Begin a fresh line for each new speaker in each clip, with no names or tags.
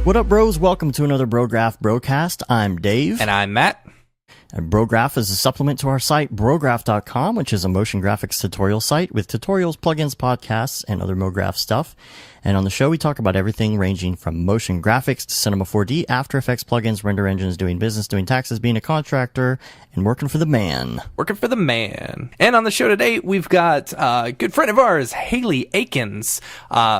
What up, bros? Welcome to another Brograph Brocast. I'm Dave.
And I'm Matt.
And Brograph is a supplement to our site, Brograph.com, which is a motion graphics tutorial site with tutorials, plugins, podcasts, and other MoGraph stuff. And on the show, we talk about everything ranging from motion graphics to Cinema 4D, After Effects plugins, render engines, doing business, doing taxes, being a contractor, and working for the man.
Working for the man. And on the show today, we've got a good friend of ours, Haley Aikens,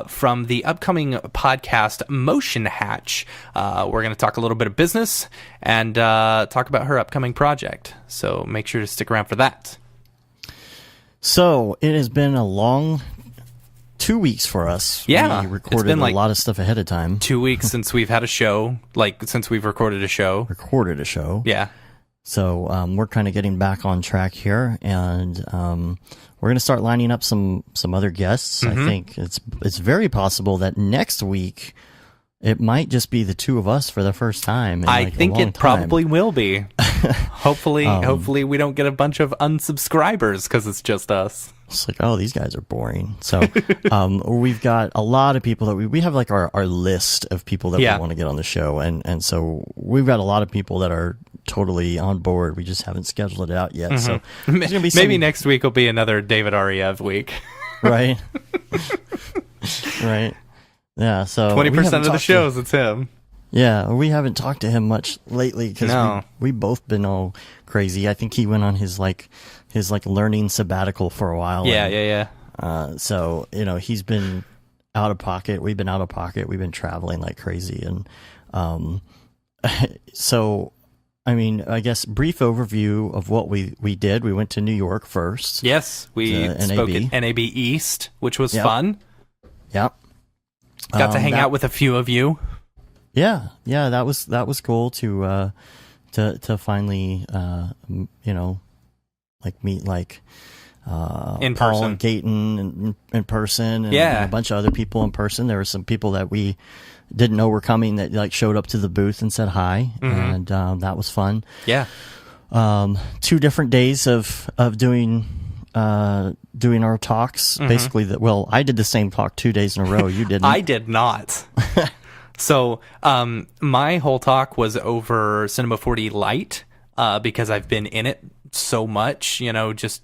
from the upcoming podcast Motion Hatch. We're going to talk a little bit of business and talk about her upcoming project. So make sure to stick around for that.
So it has been a long 2 weeks for us.
Yeah.
We recorded a lot of stuff ahead of time.
2 weeks since we've had a show, since we've recorded a show.
Yeah. So we're kind of getting back on track here, and we're going to start lining up some other guests.
Mm-hmm.
I think it's very possible that next week it might just be the two of us for the first time.
I think it probably will be. Hopefully we don't get a bunch of unsubscribers because it's just us.
It's like, oh, these guys are boring. So we've got a lot of people that we have like our list of people that we want to get on the show. And so we've got a lot of people that are totally on board. We just haven't scheduled it out yet. Mm-hmm. So there's gonna be
maybe next week will be another David Ariev week.
Right. Right. Yeah. So
20% of the shows, it's him.
Yeah. We haven't talked to him much lately because we both been all crazy. I think he went on his learning sabbatical for a while.
Yeah.
So, he's been out of pocket. We've been out of pocket. We've been traveling like crazy. And so, I guess brief overview of what we did. We went to New York first.
Yes, we spoke at NAB East, which was fun.
Yep.
Got to hang out with a few of you.
Yeah, that was cool to finally meet
in
Paul
person.
and Gaten in person, and a bunch of other people in person. There were some people that we didn't know were coming that showed up to the booth and said hi, and that was fun.
Yeah.
2 different days of doing our talks. Basically, I did the same talk 2 days in a row. You didn't.
I did not. So my whole talk was over Cinema 4D Lite because I've been in it so much, just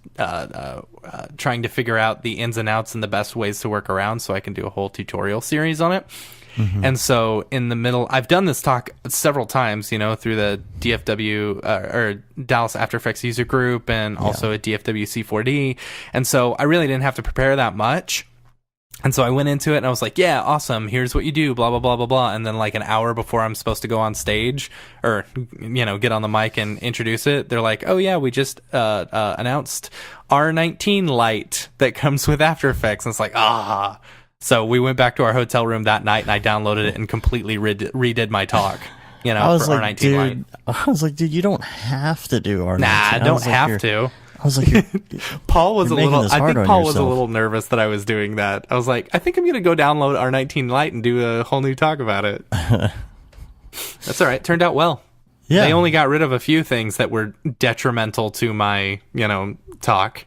trying to figure out the ins and outs and the best ways to work around so I can do a whole tutorial series on it. Mm-hmm. And so in the middle, I've done this talk several times, through the DFW or Dallas After Effects user group and also at DFW C4D. And so I really didn't have to prepare that much. And so I went into it and I was like, yeah, awesome. Here's what you do, blah, blah, blah, blah, blah. And then like an hour before I'm supposed to go on stage or, get on the mic and introduce it, they're like, oh yeah, we just announced R19 Lite that comes with After Effects. And it's like, So we went back to our hotel room that night and I downloaded it and completely redid my talk, for R19 Lite.
I was like, dude, you don't have to do R19.
Nah, I don't have to.
I was like,
Paul was a little nervous that I was doing that. I was like, I think I'm going to go download R19 Lite and do a whole new talk about it. That's all right. Turned out well. Yeah. They only got rid of a few things that were detrimental to my, talk.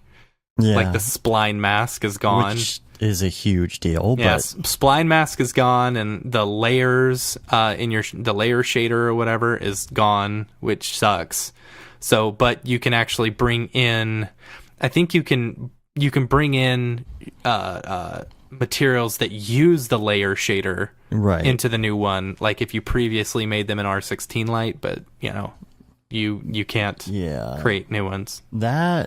Yeah. Like the spline mask is gone.
Which is a huge deal.
Yes. Spline mask is gone and the layers the layer shader or whatever is gone, which sucks. So, but you can actually bring in, I think you can bring in materials that use the layer shader into the new one. Like if you previously made them in R16 Lite, but you can't create new ones.
I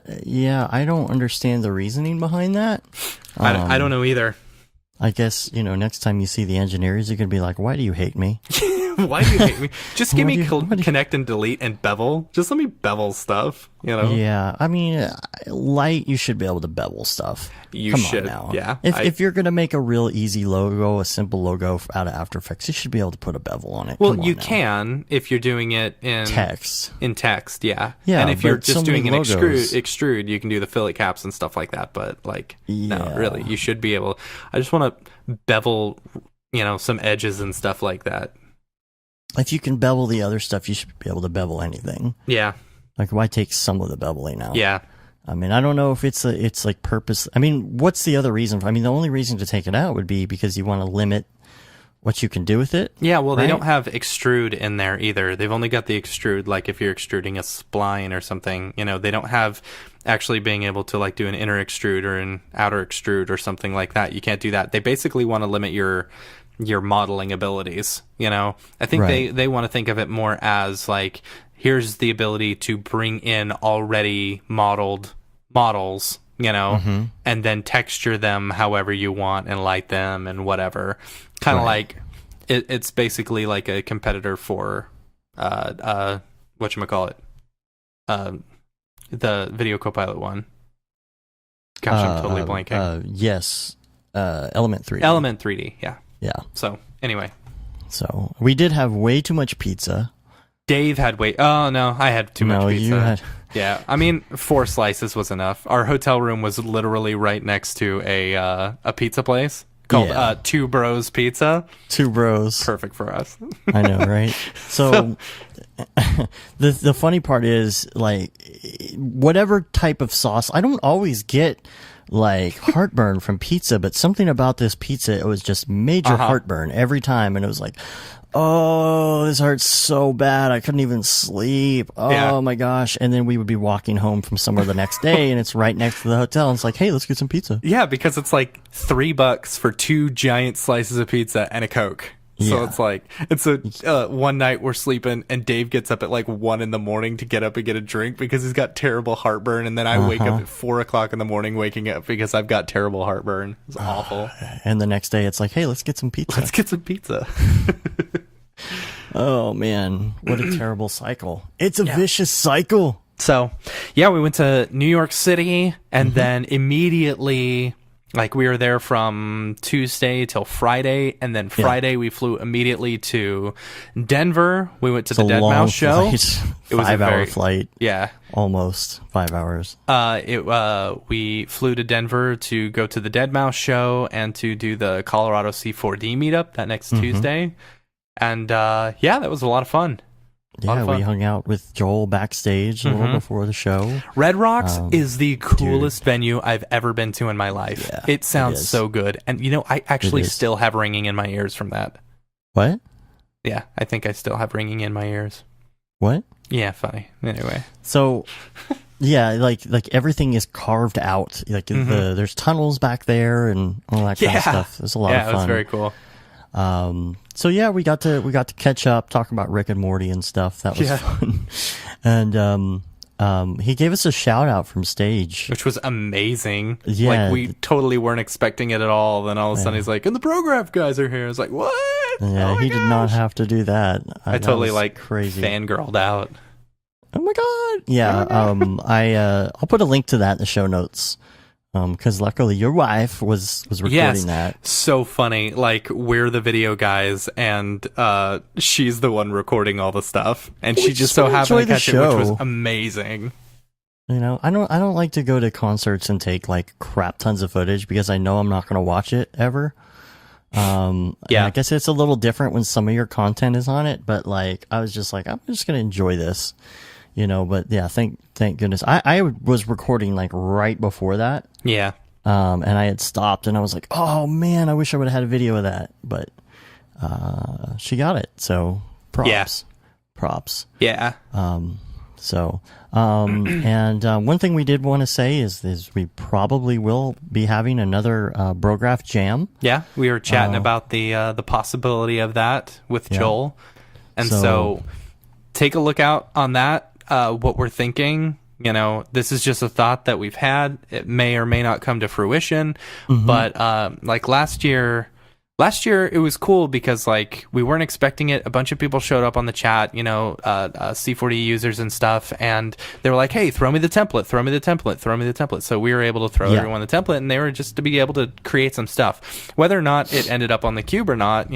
don't understand the reasoning behind that.
I don't know either.
I guess, next time you see the engineers, you're going to be like, why do you hate me?
Why do you hate me? Just give me connect and delete and bevel. Just let me bevel stuff,
Yeah, Light, you should be able to bevel stuff.
You
Come
should,
on now.
Yeah.
If you're going to make a real easy logo, a simple logo out of After Effects, you should be able to put a bevel on it.
Well, you can if you're doing it in
text.
Yeah.
Yeah,
and if you're just doing an
logos.
extrude, you can do the fillet caps and stuff like that. But no, really, you should be able. I just want to bevel, some edges and stuff like that.
if you can bevel the other stuff, you should be able to bevel anything.
Yeah.
Like, why take some of the beveling out?
Yeah.
I mean, I don't know if it's like purpose. I mean, what's the other reason? I mean, the only reason to take it out would be because you want to limit what you can do with it.
Yeah, well,
right?
They don't have extrude in there either. They've only got the extrude, like if you're extruding a spline or something, they don't have actually being able to like do an inner extrude or an outer extrude or something like that. You can't do that. They basically want to limit your modeling abilities. I think
Right.
they want to think of it more as like, here's the ability to bring in already modeled models, and then texture them however you want and light them and whatever. Kind of
Right.
like it's basically like a competitor for whatchamacallit, the Video Copilot one. Gosh, I'm totally blanking.
Yes. Element 3D.
Element 3D, yeah.
Yeah.
So anyway,
So we did have way too much pizza.
Dave had oh no, I had too much pizza.
You had...
Yeah, I mean 4 slices was enough. Our hotel room was literally right next to a pizza place called Two Bros Pizza.
Two Bros.
Perfect for us.
I know, right? So the funny part is, like, whatever type of sauce, I don't always get like heartburn from pizza, but something about this pizza, it was just major heartburn every time, and it was like, oh, this hurts so bad, I couldn't even sleep. Oh my gosh. And then we would be walking home from somewhere the next day, and it's right next to the hotel, and it's like, hey, let's get some pizza.
Yeah, because it's like $3 for 2 giant slices of pizza and a Coke. So it's like, one night we're sleeping and Dave gets up at like 1 a.m. to get up and get a drink because he's got terrible heartburn. And then I wake up at 4 o'clock in the morning waking up because I've got terrible heartburn. It's awful.
And the next day it's like, hey, let's get some pizza.
Let's get some pizza.
Oh man, what a terrible cycle. It's a vicious cycle.
So, yeah, we went to New York City and then immediately, like, we were there from Tuesday till Friday, and then Friday we flew immediately to Denver. We went to the Dead Mouse show.
It was a 5-hour flight.
Yeah.
Almost 5 hours.
We flew to Denver to go to the Dead Mouse show and to do the Colorado C4D meetup that next Tuesday. And that was a lot of fun.
Yeah, we hung out with Joel backstage a little before the show.
Red Rocks is the coolest venue I've ever been to in my life.
Yeah,
it sounds so good. And, I actually still have ringing in my ears from that.
What?
Yeah, I think I still have ringing in my ears.
What?
Yeah, funny. Anyway.
So, yeah, like everything is carved out. Like there's tunnels back there and all that kind of stuff. There's a lot of fun.
Yeah, it was very cool.
So yeah, we got to catch up, talk about Rick and Morty and stuff. That was fun. And he gave us a shout out from stage,
which was amazing.
Yeah,
like we totally weren't expecting it at all. Then all of a sudden he's like, "And the Brograph guys are here." I was like, "What?"
Yeah, he did not have to do that.
I totally like
crazy
fangirled out.
Oh my god! Yeah, I'll put a link to that in the show notes. Because luckily your wife was recording that.
So funny. Like, we're the video guys, and she's the one recording all the stuff, and she just so happened to catch it, which was amazing.
I don't like to go to concerts and take like crap tons of footage because I know I'm not going to watch it ever. I guess it's a little different when some of your content is on it, but like I was just like, I'm just going to enjoy this. But yeah, thank goodness. I was recording like right before that.
Yeah.
And I had stopped and I was like, oh man, I wish I would have had a video of that. But she got it. So props.
Yeah.
Props.
Yeah.
And one thing we did want to say is we probably will be having another Brograph jam.
Yeah, we were chatting about the possibility of that with Joel. And so take a look out on that. What we're thinking, this is just a thought that we've had. It may or may not come to fruition, but like last year it was cool because like we weren't expecting it. A bunch of people showed up on the chat, C4D users and stuff, and they were like, "Hey, throw me the template." So we were able to throw everyone the template, and they were just to be able to create some stuff. Whether or not it ended up on the cube or not,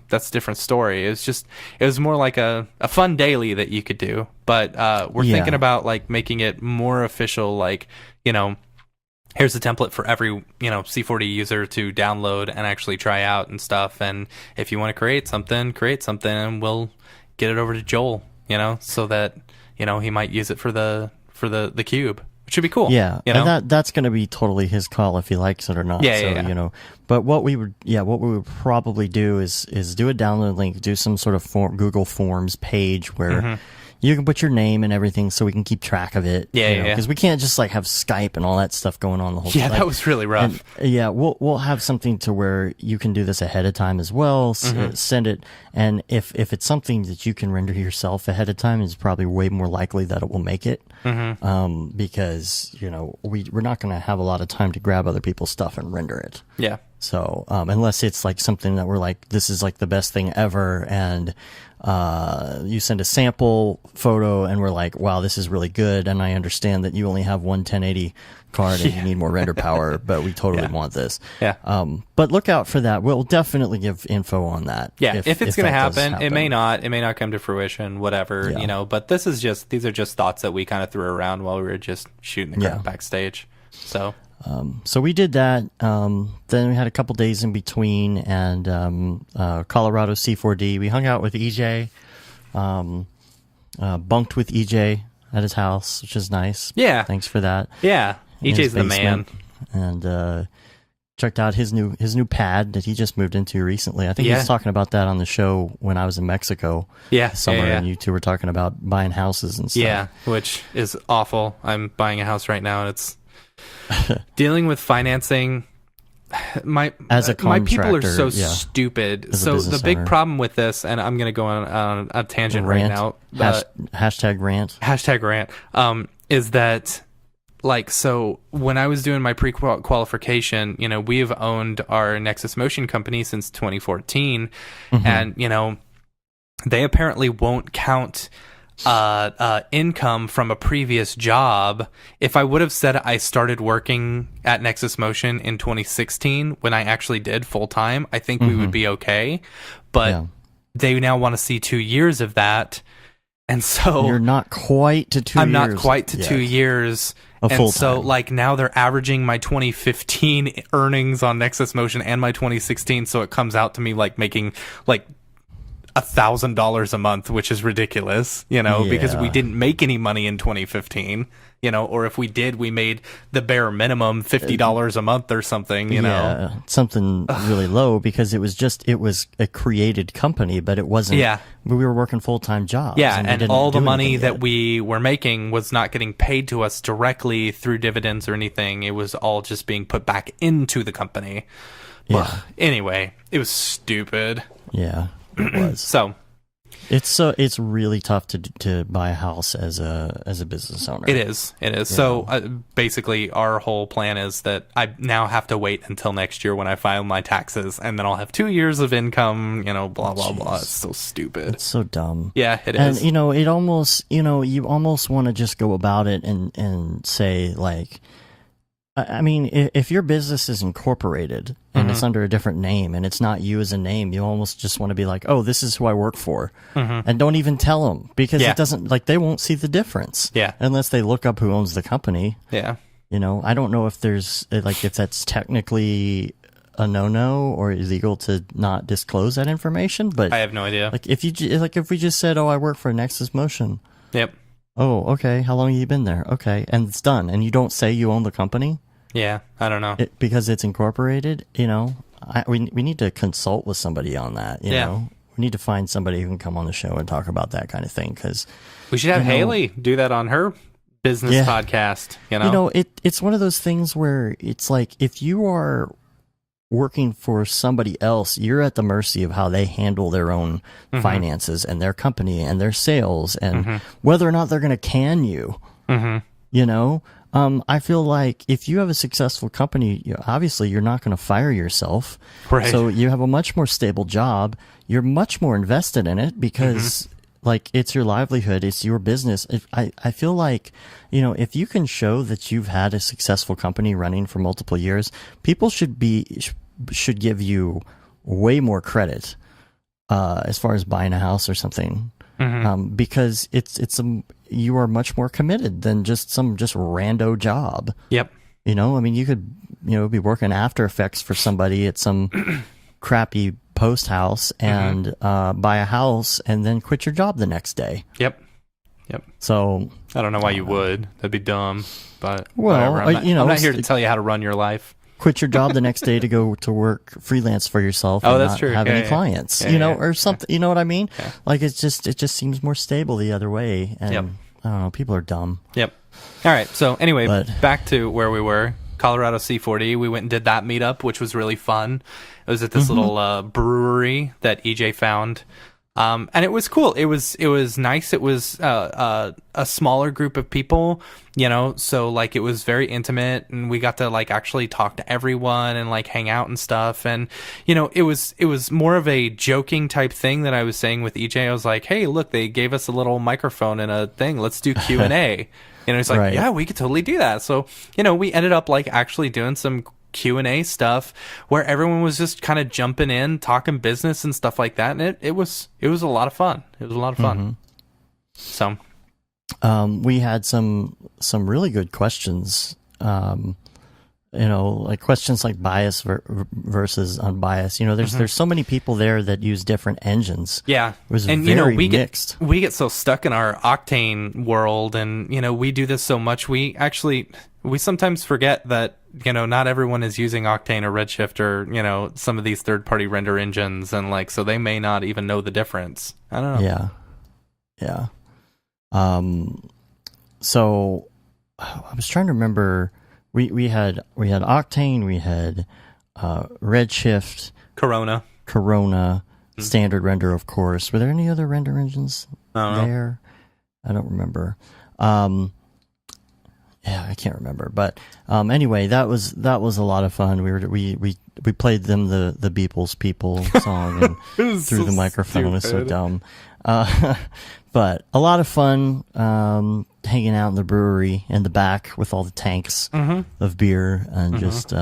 that's a different story. It was more like a fun daily that you could do. But we're thinking about like making it more official, like, here's the template for every, C4D user to download and actually try out and stuff. And if you want to create something, and we'll, get it over to Joel, so that, he might use it for the cube. Which should be cool.
Yeah, and that's going to be totally his call if he likes it or not.
Yeah.
But what we would probably do is do a download link, do some sort of Google Forms page where you can put your name and everything, so we can keep track of it.
Yeah.
Because we can't just have Skype and all that stuff going on the whole.
Yeah, that was really rough.
And, we'll have something to where you can do this ahead of time as well. Send it, and if it's something that you can render yourself ahead of time, it's probably way more likely that it will make it. Because we're not going to have a lot of time to grab other people's stuff and render it.
Yeah.
So unless it's something that we're this is the best thing ever, and you send a sample photo and we're wow, this is really good, and I understand that you only have one 1080 card and you need more render power, but we totally want this.
Yeah.
But look out for that. We'll definitely give info on that.
Yeah. If it's going to happen, it may not come to fruition, whatever, but these are just thoughts that we kind of threw around while we were just shooting the crap backstage. So.
So we did that. Then we had a couple days in between, and Colorado C4D. We hung out with EJ, bunked with EJ at his house, which is nice.
Yeah,
thanks for that.
Yeah, EJ's the man.
And checked out his new pad that he just moved into recently. I think he was talking about that on the show when I was in Mexico. This summer, and you two were talking about buying houses and stuff.
Yeah, which is awful. I'm buying a house right now, and it's dealing with financing. My people are so stupid. So the big problem with this, and I'm going to go on a tangent right now.
Hashtag rant.
Is that so when I was doing my pre-qualification, we have owned our Nexus Motion company since 2014, and they apparently won't count income from a previous job. If I would have said I started working at Nexus Motion in 2016 when I actually did full time, I think we would be okay. But they now want to see 2 years of that, and so
you're not quite to 2 years.
I'm not quite to 2 years.
And
so now they're averaging my 2015 earnings on Nexus Motion and my 2016, so it comes out to me making $1,000 a month, which is ridiculous, because we didn't make any money in 2015, or if we did, we made the bare minimum $50 a month or something,
something really low, because it was a created company, but it wasn't. We were working full-time jobs.
And all the money that we were making was not getting paid to us directly through dividends or anything. It was all just being put back into the company. Anyway, it was stupid.
It was.
So
it's really tough to buy a house as a business owner.
It is. So basically, our whole plan is that I now have to wait until next year when I file my taxes, and then I'll have 2 years of income. Blah blah blah. It's so stupid.
It's so dumb.
Yeah, it is.
And it almost you almost want to just go about it and say I mean, if your business is incorporated and it's under a different name and it's not you as a name, you almost just want to be oh, this is who I work for. And don't even tell them, because it doesn't, they won't see the difference. Unless they look up who owns the company. I don't know if there's, if that's technically a no-no or illegal to not disclose that information, but
I have no idea.
If we just said, oh, I work for Nexus Motion. Oh, okay. How long have you been there? Okay. And it's done. And you don't say you own the company?
Yeah, I don't know.
Because it's incorporated, we need to consult with somebody on that, you know? We need to find somebody who can come on the show and talk about that kind of thing, because
we should have Haley do that on her business podcast,
It's one of those things where it's if you are working for somebody else, you're at the mercy of how they handle their own finances and their company and their sales and whether or not they're going to can you. I feel if you have a successful company, obviously you're not going to fire yourself.
Right.
So you have a much more stable job. You're much more invested in it because it's your livelihood. It's your business. I feel if you can show that you've had a successful company running for multiple years, people should give you way more credit as far as buying a house or something, because you are much more committed than just rando job.
Yep.
I mean, you could be working After Effects for somebody at some crappy post house and buy a house and then quit your job the next day.
Yep.
So
I don't know why you would. That'd be dumb. But
well,
whatever. I'm not here to
it's-
tell you how to run your life.
quit your job the next day to go to work freelance for yourself and
that's
not
true.
have
Yeah,
any
yeah.
clients,
Yeah,
or something. You know what I mean?
Yeah.
Like it just seems more stable the other way. And
Yep.
I don't know, people are dumb.
Yep. All right. So anyway,
But-
back to where we were. Colorado C40. We went and did that meetup, which was really fun. It was at this little brewery that EJ found. And it was cool. It was nice. It was a smaller group of people, so like it was very intimate, and we got to like actually talk to everyone and like hang out and stuff. And it was more of a joking type thing that I was saying with EJ. I was like, hey, look, they gave us a little microphone and a thing. Let's do Q&A. He's like,
Right.
yeah, we could totally do that. So we ended up like actually doing some Q&A stuff where everyone was just kind of jumping in, talking business and stuff like that, and it was a lot of fun. It was a lot of fun. So
we had some really good questions. Like questions like bias versus unbiased. There's so many people there that use different engines.
yeah,
It was
and
very
we
mixed.
get so stuck in our Octane world, and we do this so much. We sometimes forget that not everyone is using Octane or Redshift or some of these third-party render engines, and like so they may not even know the difference. I don't know.
Yeah. So I was trying to remember. We had Octane, we had Redshift,
Corona,
standard render, of course. Were there any other render engines there? I don't remember. Yeah, I can't remember. But anyway, that was a lot of fun. We played them the Beeples People song and through the microphone. It was so dumb. But a lot of fun hanging out in the brewery in the back with all the tanks of beer and just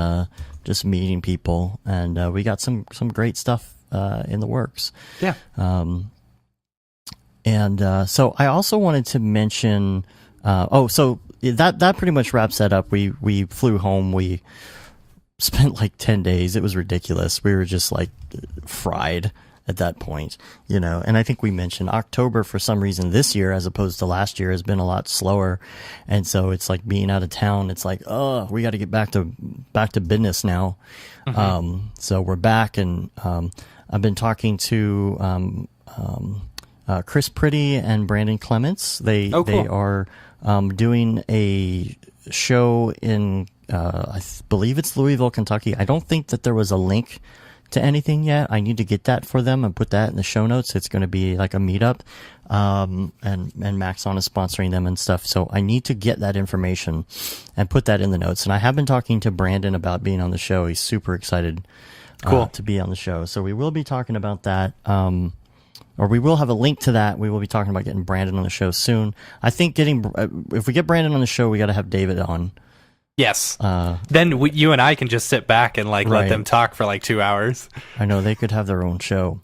meeting people. And we got some great stuff in the works.
Yeah.
So I also wanted to mention. So that pretty much wraps that up. We flew home. We spent like 10 days. It was ridiculous. We were just like fried at that point, and I think we mentioned October for some reason this year, as opposed to last year, has been a lot slower. And so it's like being out of town. It's like, oh, we got to get back to business now. So we're back, and I've been talking to Chris Pretty and Brandon Clements. They are doing a show in I believe it's Louisville, Kentucky. I don't think that there was a link to anything yet. I need to get that for them and put that in the show notes. It's going to be like a meetup, and Maxon is sponsoring them and stuff. So I need to get that information and put that in the notes. And I have been talking to Brandon about being on the show. He's super excited to be on the show. So we will be talking about that. Or we will have a link to that. We will be talking about getting Brandon on the show soon. I think if we get Brandon on the show, we got to have David on.
Yes. Then you and I can just sit back and like let them talk for like 2 hours.
I know they could have their own show.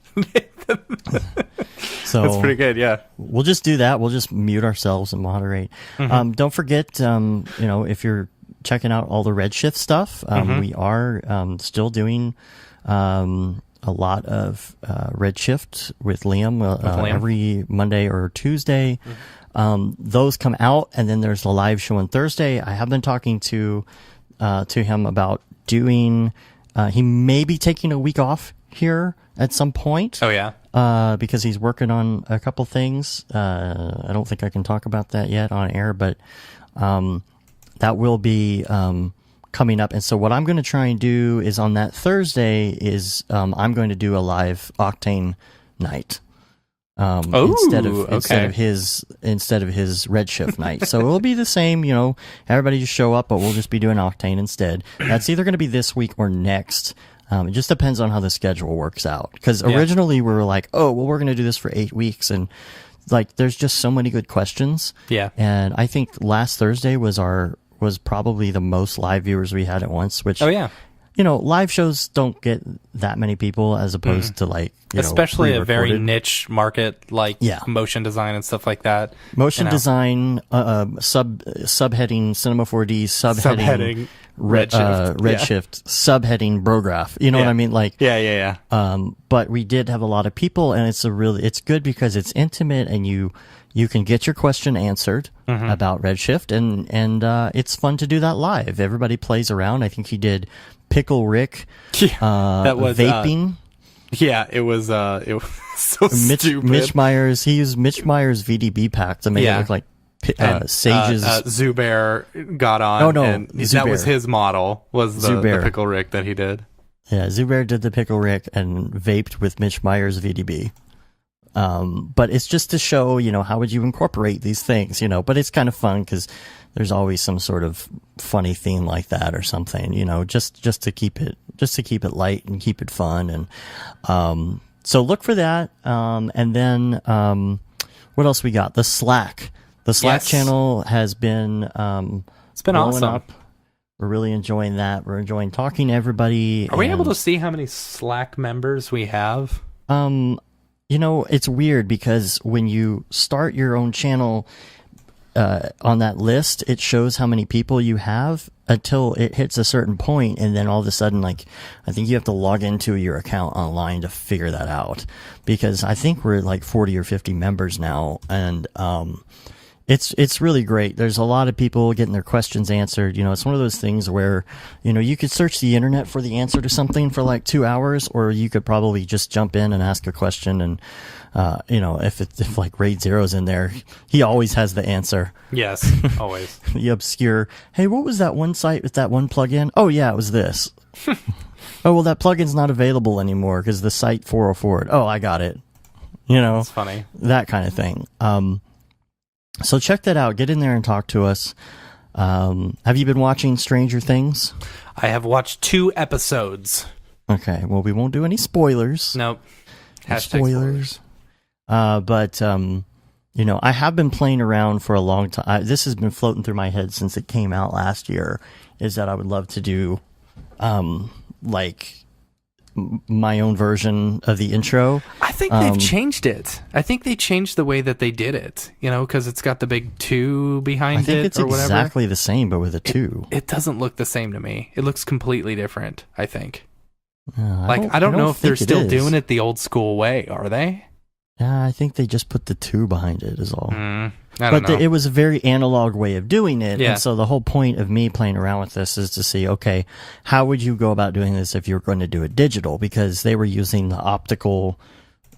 So
that's pretty good. Yeah.
We'll just do that. We'll just mute ourselves and moderate. Don't forget, if you're checking out all the Redshift stuff, we are still doing a lot of Redshift with Liam, every Monday or Tuesday. Those come out, and then there's the live show on Thursday. I have been talking to him about doing. He may be taking a week off here at some point.
Oh yeah.
Because he's working on a couple things. I don't think I can talk about that yet on air, but that will be coming up. And so what I'm going to try and do is on that Thursday is I'm going to do a live Octane night. Instead of his Redshift night. So it will be the same, everybody just show up, but we'll just be doing Octane instead. That's either going to be this week or next. It just depends on how the schedule works out. Because originally we were like, oh, well, we're going to do this for 8 weeks. And like, there's just so many good questions.
Yeah.
And I think last Thursday was probably the most live viewers we had at once, which, live shows don't get that many people as opposed to like,
especially a very niche market like motion design and stuff like that.
Motion design, subheading, Cinema 4D, subheading Redshift subheading Brograph. You know what I mean? Like,
yeah.
But we did have a lot of people, and it's good because it's intimate, and you can get your question answered about Redshift, and it's fun to do that live. Everybody plays around. I think he did Pickle Rick.
That was
vaping.
It was so stupid.
Mitch Myers. He used Mitch Myers VDB pack to make it look like Sage's.
Zubair got on.
Oh no,
and that was his model. Was the Pickle Rick that he did?
Yeah, Zubair did the Pickle Rick and vaped with Mitch Myers VDB. But it's just to show, how would you incorporate these things, but it's kind of fun because there's always some sort of funny theme like that or something, just to keep it light and keep it fun. And, so look for that. And then, what else we got? The Slack channel has been,
it's been awesome.
Up. We're really enjoying that. We're enjoying talking to everybody.
Are we able to see how many Slack members we have?
It's weird because when you start your own channel on that list, it shows how many people you have until it hits a certain point, and then all of a sudden, I think you have to log into your account online to figure that out, because I think we're like 40 or 50 members now, and it's really great. There's a lot of people getting their questions answered. It's one of those things where, you could search the internet for the answer to something for like 2 hours, or you could probably just jump in and ask a question. And, if like Raid Zero's in there, he always has the answer.
Yes, always.
The obscure, hey, what was that one site with that one plugin? Oh yeah, it was this. Oh, well, that plugin's not available anymore because the site 404'd. Oh, I got it.
It's funny.
That kind of thing. So check that out. Get in there and talk to us. Have you been watching Stranger Things?
I have watched 2 episodes.
Okay. Well, we won't do any spoilers.
Nope.
Spoilers. But I have been playing around for a long time. This has been floating through my head since it came out last year, is that I would love to do, my own version of the intro.
I think they've changed it. I think they changed the way that they did it, because it's got the big 2 behind it.
I think it's
or whatever.
Exactly the same, but with a 2.
It doesn't look the same to me. It looks completely different, I think.
I
don't know if they're still doing it the old school way, are they?
Yeah, I think they just put the 2 behind it is all.
I don't know.
It was a very analog way of doing it.
Yeah.
And so the whole point of me playing around with this is to see, okay, how would you go about doing this if you were going to do it digital? Because they were using the optical,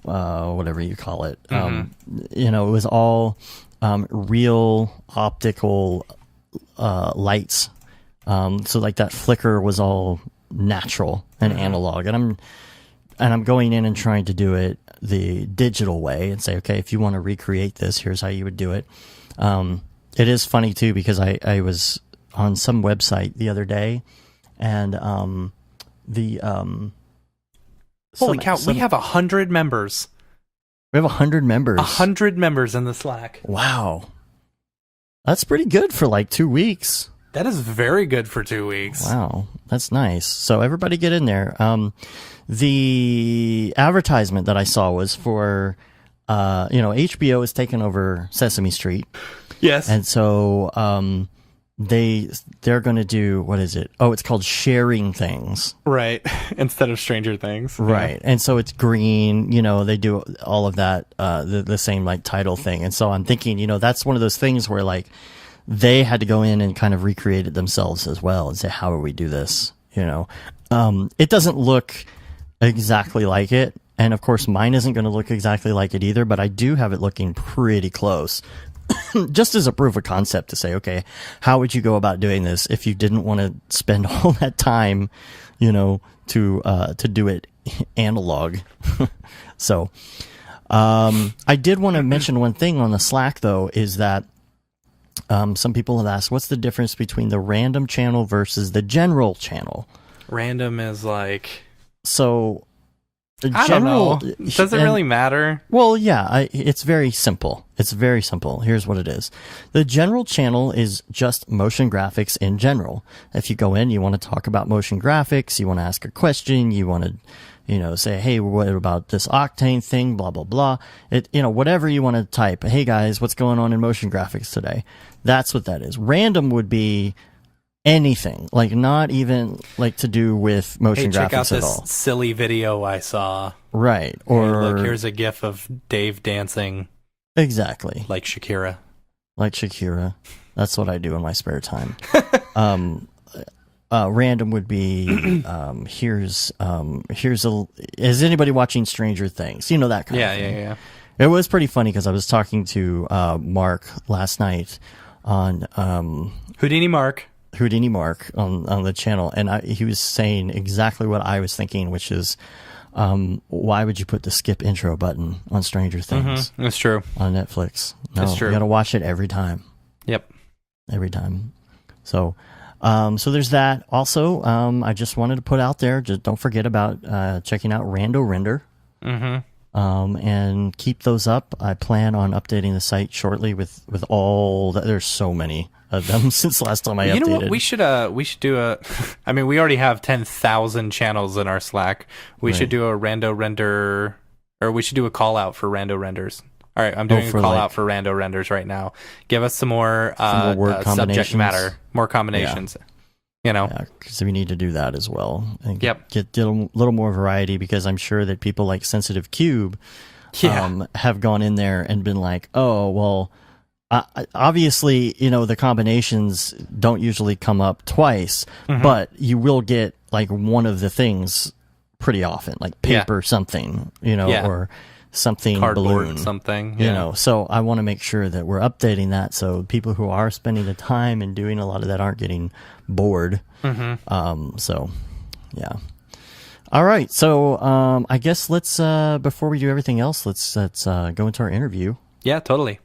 whatever you call it. It was all real optical lights. So like that flicker was all natural and analog. And I'm going in and trying to do it the digital way and say, okay, if you want to recreate this, here's how you would do it. It is funny too, because I was on some website the other day, and
holy cow, we have 100 members.
We have 100 members.
100 members in the Slack.
Wow. That's pretty good for like 2 weeks.
That is very good for 2 weeks.
Wow, that's nice. So everybody get in there. The advertisement that I saw was for, HBO has taken over Sesame Street.
Yes.
And so they're going to do, what is it? Oh, it's called Sharing Things.
Right. Instead of Stranger Things.
Right. Yeah. And so it's green, they do all of that, the same like title thing. And so I'm thinking, that's one of those things where like they had to go in and kind of recreate it themselves as well and say, how do we do this? It doesn't look exactly like it. And of course, mine isn't going to look exactly like it either, but I do have it looking pretty close. Just as a proof of concept to say, okay, how would you go about doing this if you didn't want to spend all that time, to do it analog? So, I did want to mention one thing on the Slack though, is that some people have asked, what's the difference between the random channel versus the general channel?
Random is like...
So, the
I
general...
don't know. Does it really matter?
Well, yeah, it's very simple. It's very simple. Here's what it is. The general channel is just motion graphics in general. If you go in, you want to talk about motion graphics, you want to ask a question, you want to, say, hey, what about this Octane thing, blah, blah, blah. Whatever you want to type. Hey, guys, what's going on in motion graphics today? That's what that is. Random would be anything, like not even like to do with motion
check out
graphics at
this
all.
silly video I saw.
Right.
Hey,
Or
look, here's a gif of Dave dancing
exactly
like Shakira.
Like Shakira. That's what I do in my spare time. Random would be here's is anybody watching Stranger Things? You know, that kind of thing.
Yeah.
It was pretty funny because I was talking to Mark last night on
Houdini Mark
on the channel, and he was saying exactly what I was thinking, which is why would you put the skip intro button on Stranger Things?
That's true.
On Netflix. No,
that's true.
You got to watch it every time.
Yep.
Every time. So there's that. Also, I just wanted to put out there, just don't forget about checking out Rando Render. And keep those up. I plan on updating the site shortly with all that. There's so many of them since last time I updated.
You know what? We should do a. I mean, we already have 10,000 channels in our Slack. We should do a Rando Render, or we should do a call out for Rando Renders. All right, I'm doing a call out for Rando Renders right now. Give us some more
word
subject matter, more combinations.
Yeah.
You know,
because we need to do that as well. And
get
a little more variety, because I'm sure that people like Sensitive Cube have gone in there and been like, oh, well, obviously, you know, the combinations don't usually come up twice, but you will get like one of the things pretty often, like paper something, you know, or something
cardboard
balloon,
something,
you know. So I want to make sure that we're updating that, so people who are spending the time and doing a lot of that aren't getting bored. So yeah. All right. So I guess let's before we do everything else, let's go into our interview.
Yeah, totally.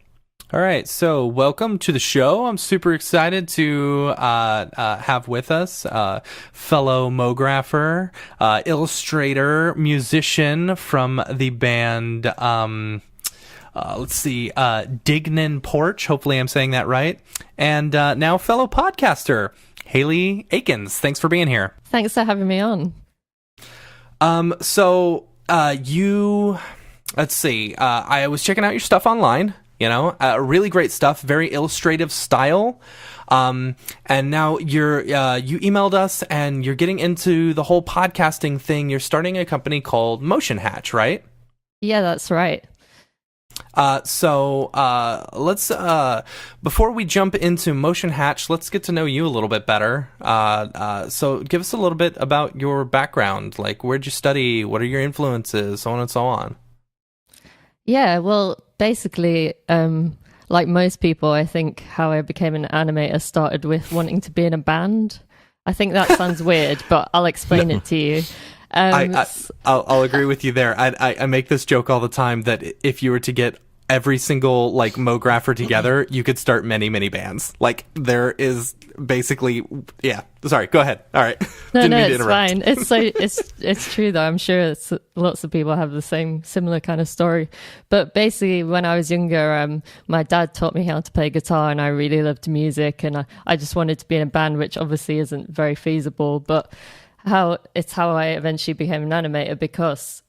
All right, so welcome to the show. I'm super excited to have with us fellow MoGrapher, illustrator, musician from the band, let's see, Dignan Porch. Hopefully I'm saying that right. And now fellow podcaster, Haley Aikens. Thanks for being here.
Thanks for having me on.
Let's see, I was checking out your stuff online. You know, really great stuff, very illustrative style. And now you emailed us and you're getting into the whole podcasting thing. You're starting a company called Motion Hatch, right?
Yeah, that's right.
So let's, before we jump into Motion Hatch, let's get to know you a little bit better. So give us a little bit about your background. Like, where'd you study? What are your influences? So on and so on.
Yeah, well, basically, like most people, I think how I became an animator started with wanting to be in a band. I think that sounds weird, but I'll explain it to you.
I'll agree with you there. I make this joke all the time that if you were to get every single like MoGrapher together, you could start many bands. Like there is basically, yeah. Sorry, go ahead. All right.
No, it's fine. It's true though. I'm sure lots of people have the similar kind of story. But basically, when I was younger, my dad taught me how to play guitar, and I really loved music, and I just wanted to be in a band, which obviously isn't very feasible, but how I eventually became an animator, because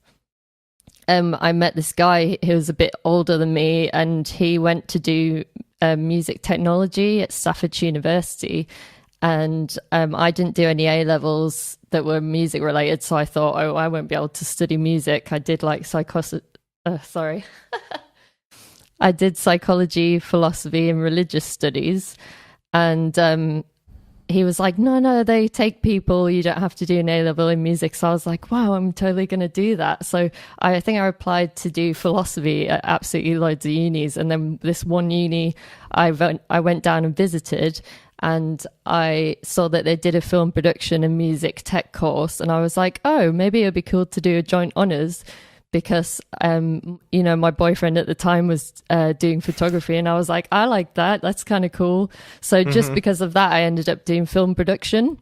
I met this guy who was a bit older than me, and he went to do music technology at Staffordshire University, and I didn't do any A-levels that were music related, so I thought, oh, I won't be able to study music. I did like I did psychology, philosophy, and religious studies, and he was like, no, they take people, you don't have to do an A-level in music. So I was like, wow, I'm totally going to do that. So I think I applied to do philosophy at absolutely loads of unis. And then this one uni I went down and visited, and I saw that they did a film production and music tech course. And I was like, oh, maybe it'd be cool to do a joint honors, because, my boyfriend at the time was doing photography, and I was like, I like that. That's kind of cool. So just because of that, I ended up doing film production.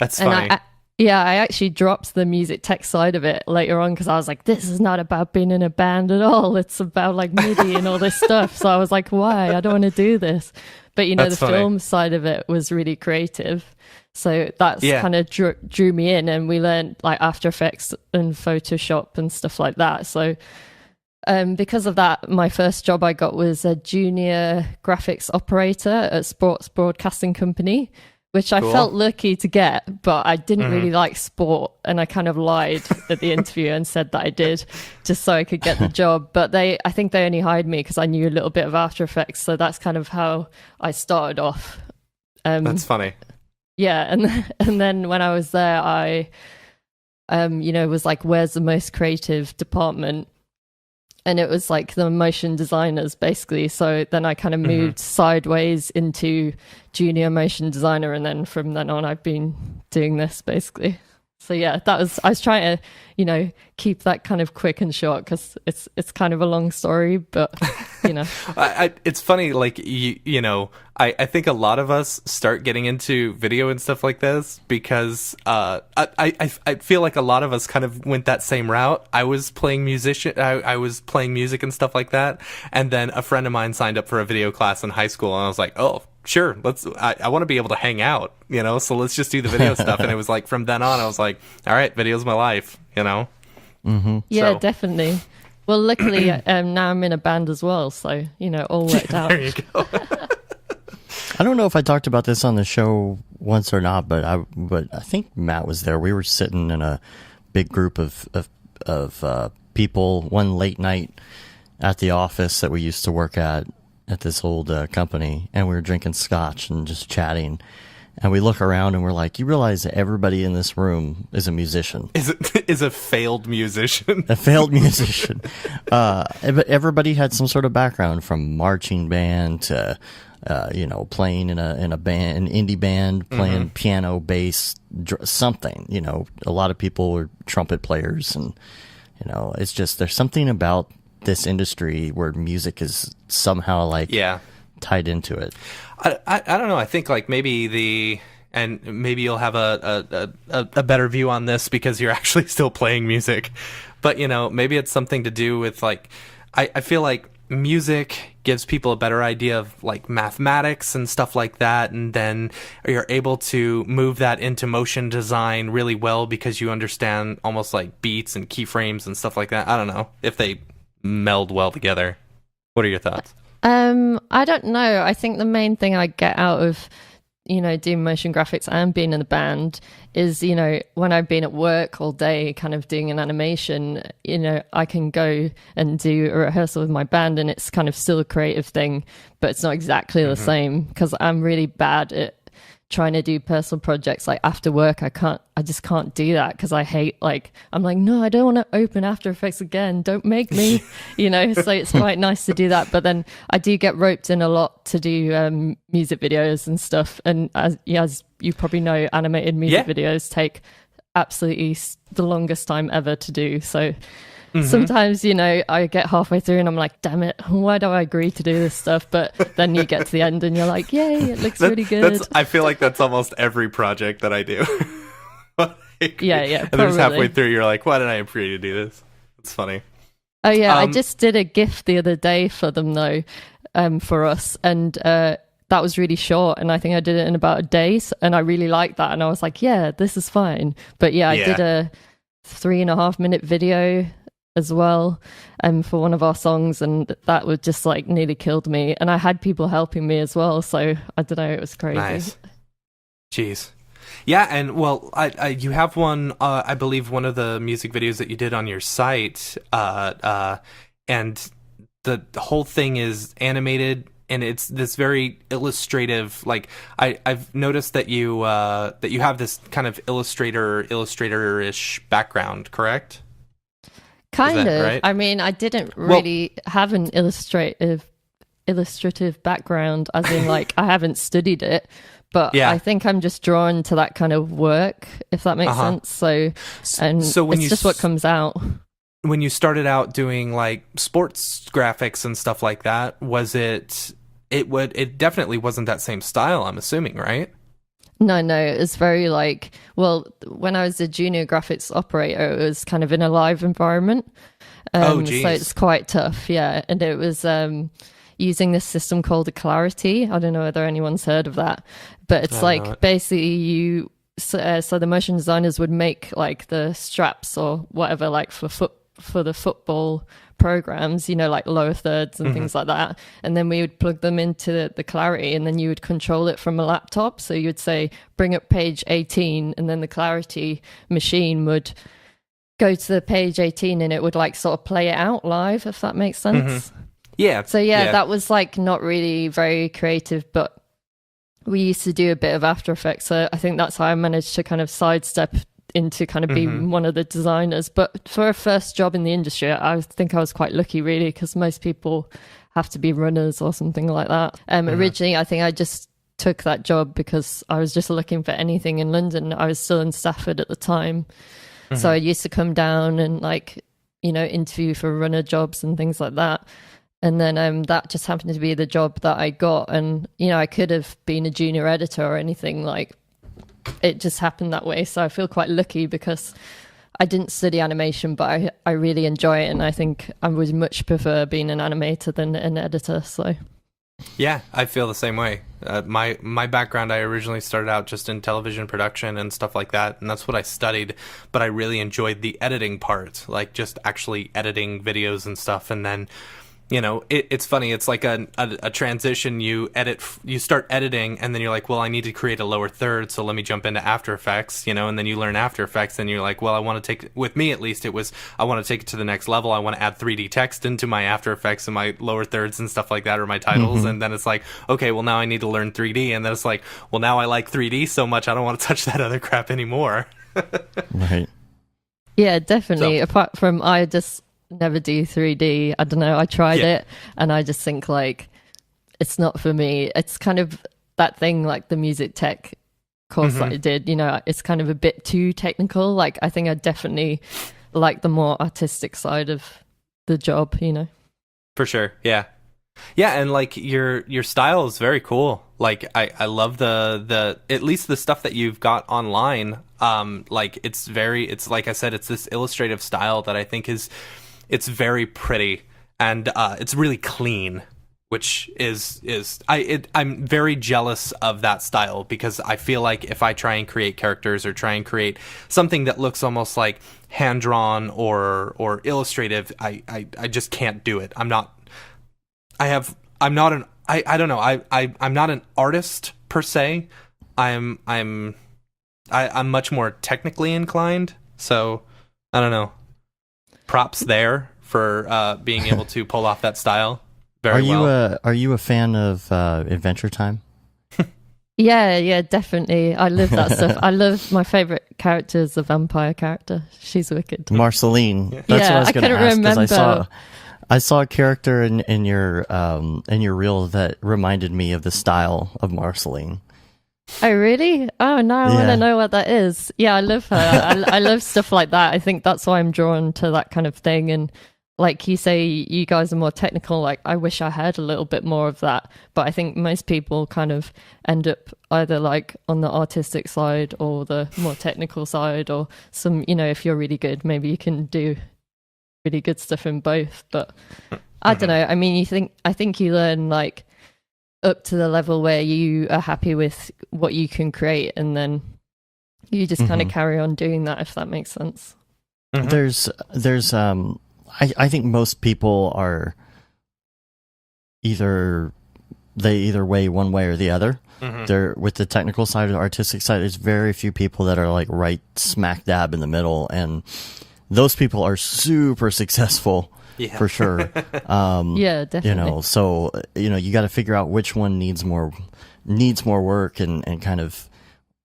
That's funny.
I actually dropped the music tech side of it later on, because I was like, this is not about being in a band at all. It's about like MIDI and all this stuff. So I was like, why? I don't want to do this. But,
That's
the
funny.
film side of it was really creative. So that's kind of drew me in, and we learned like After Effects and Photoshop and stuff like that. So because of that, my first job I got was a junior graphics operator at Sports Broadcasting Company, which I
Cool.
felt lucky to get, but I didn't really like sport, and I kind of lied at the interview and said that I did just so I could get the job. But I think they only hired me because I knew a little bit of After Effects, so that's kind of how I started off.
That's funny.
Yeah, and then when I was there, I was like, where's the most creative department? And it was like the motion designers, basically. So then I kind of moved sideways into junior motion designer, and then from then on, I've been doing this, basically. So yeah, I was trying to, keep that kind of quick and short, because it's kind of a long story, but
it's funny, like I think a lot of us start getting into video and stuff like this because I feel like a lot of us kind of went that same route. I was playing I was playing music and stuff like that, and then a friend of mine signed up for a video class in high school, and I was like, oh, sure, I want to be able to hang out, so let's just do the video stuff. And it was like, from then on, I was like, all right, video's my life,
Yeah, definitely. Well, luckily, now I'm in a band as well, so, all worked out.
There you go.
I don't know if I talked about this on the show once or not, but I think Matt was there. We were sitting in a big group of people one late night at the office that we used to work at this old company, and we were drinking scotch and just chatting. And we look around and we're like, you realize that everybody in this room is a musician.
Is a failed musician.
A failed musician. But everybody had some sort of background, from marching band to, playing in a band, an indie band, playing piano, bass, something. A lot of people were trumpet players, and it's just, there's something about this industry where music is somehow tied into it.
I don't know. I think like maybe you'll have a better view on this because you're actually still playing music, but maybe it's something to do with like, I feel like music gives people a better idea of like mathematics and stuff like that, and then you're able to move that into motion design really well because you understand almost like beats and keyframes and stuff like that. I don't know if they meld well together. What are your thoughts?
I don't know. I think the main thing I get out of, doing motion graphics and being in the band is, when I've been at work all day kind of doing an animation, I can go and do a rehearsal with my band, and it's kind of still a creative thing, but it's not exactly the same, because I'm really bad at trying to do personal projects like after work. I just can't do that, because I hate, I'm like, no, I don't want to open After Effects again, don't make me. So it's quite nice to do that, but then I do get roped in a lot to do music videos and stuff, and as you probably know, animated music videos take absolutely the longest time ever to do. So sometimes, I get halfway through and I'm like, damn it, why do I agree to do this stuff? But then you get to the end and you're like, yay, it looks really good.
I feel like that's almost every project that I do.
Yeah.
And then just halfway through, you're like, why did I agree to do this? It's funny.
Oh, yeah. I just did a GIF the other day for them, though, for us. And that was really short. And I think I did it in about a day. And I really liked that. And I was like, yeah, this is fine. But I did a 3.5-minute video as well for one of our songs, and that was just like nearly killed me, and I had people helping me as well, so I don't know, it was crazy.
Nice. Jeez. Yeah, and well, you have one, I believe one of the music videos that you did on your site, and the whole thing is animated, and it's this very illustrative, like I've noticed that you have this kind of illustrator-ish background, correct?
Kind of.
Right?
I mean, I didn't really have an illustrative background, as in like I haven't studied it, but I think I'm just drawn to that kind of work, if that makes sense. So when it's just what comes out.
When you started out doing like sports graphics and stuff like that, was it definitely wasn't that same style, I'm assuming, right?
No, it's very when I was a junior graphics operator, it was kind of in a live environment. So it's quite tough, yeah. And it was using this system called a Clarity. I don't know whether anyone's heard of that, but it's basically so the motion designers would make like the straps or whatever, like for the football programs, you know, like lower thirds and things like that. And then we would plug them into the Clarity, and then you would control it from a laptop. So you would say, bring up page 18, and then the Clarity machine would go to the page 18 and it would like sort of play it out live, if that makes sense.
Yeah.
So yeah, that was like not really very creative, but we used to do a bit of After Effects. So I think that's how I managed to kind of sidestep into kind of being one of the designers. But for a first job in the industry, I think I was quite lucky, really, because most people have to be runners or something like that. Originally, I think I just took that job because I was just looking for anything in London. I was still in Stafford at the time. So I used to come down and like, you know, interview for runner jobs and things like that. And then that just happened to be the job that I got. And, you know, I could have been a junior editor or anything, like it just happened that way. So I feel quite lucky because I didn't study animation, but I really enjoy it. And I think I would much prefer being an animator than an editor. So
yeah, I feel the same way. My background, I originally started out just in television production and stuff like that, and that's what I studied, but I really enjoyed the editing part, like just actually editing videos and stuff. And then, you know, it's funny, it's like a transition. You start editing, and then you're like, well, I need to create a lower third, so let me jump into After Effects, you know, and then you learn After Effects, and you're like, well, I want to take, with me at least, it was, I want to take it to the next level. I want to add 3D text into my After Effects and my lower thirds and stuff like that, or my titles, and then it's like, okay, well, now I need to learn 3D, and then it's like, well, now I like 3D so much, I don't want to touch that other crap anymore.
Right.
yeah, definitely. So, apart from, I just never do 3D. I don't know, I tried it and I just think like it's not for me. It's kind of that thing like the music tech course that I did, you know, it's kind of a bit too technical. Like I think I definitely like the more artistic side of the job, you know.
For sure. Yeah, and like your style is very cool. Like I love the at least the stuff that you've got online. Like it's like I said, it's this illustrative style that I think it's very pretty, and it's really clean, which I'm very jealous of that style, because I feel like if I try and create characters or try and create something that looks almost like hand drawn or illustrative, I just can't do it. I'm not an artist per se. I'm much more technically inclined, so I don't know. Props there for being able to pull off that style very well.
Are you a fan of Adventure Time?
Yeah, definitely. I love that stuff. I love, my favorite character is the vampire character. She's wicked.
Marceline. That's what I was going to ask, because I saw a character in your reel that reminded me of the style of Marceline.
Oh, really? Oh, no, I want to know what that is. Yeah, I love her. I love stuff like that. I think that's why I'm drawn to that kind of thing. And like you say, you guys are more technical. Like, I wish I had a little bit more of that. But I think most people kind of end up either like on the artistic side or the more technical side, or some, you know, if you're really good, maybe you can do really good stuff in both. But I don't know. I mean, I think you learn like up to the level where you are happy with what you can create, and then you just kind of carry on doing that, if that makes sense.
There's I think most people are either way one way or the other. They're with the technical side or the artistic side. There's very few people that are like right smack dab in the middle, and those people are super successful. Yeah. For sure.
Yeah, definitely.
You know, so you got to figure out which one needs more work and kind of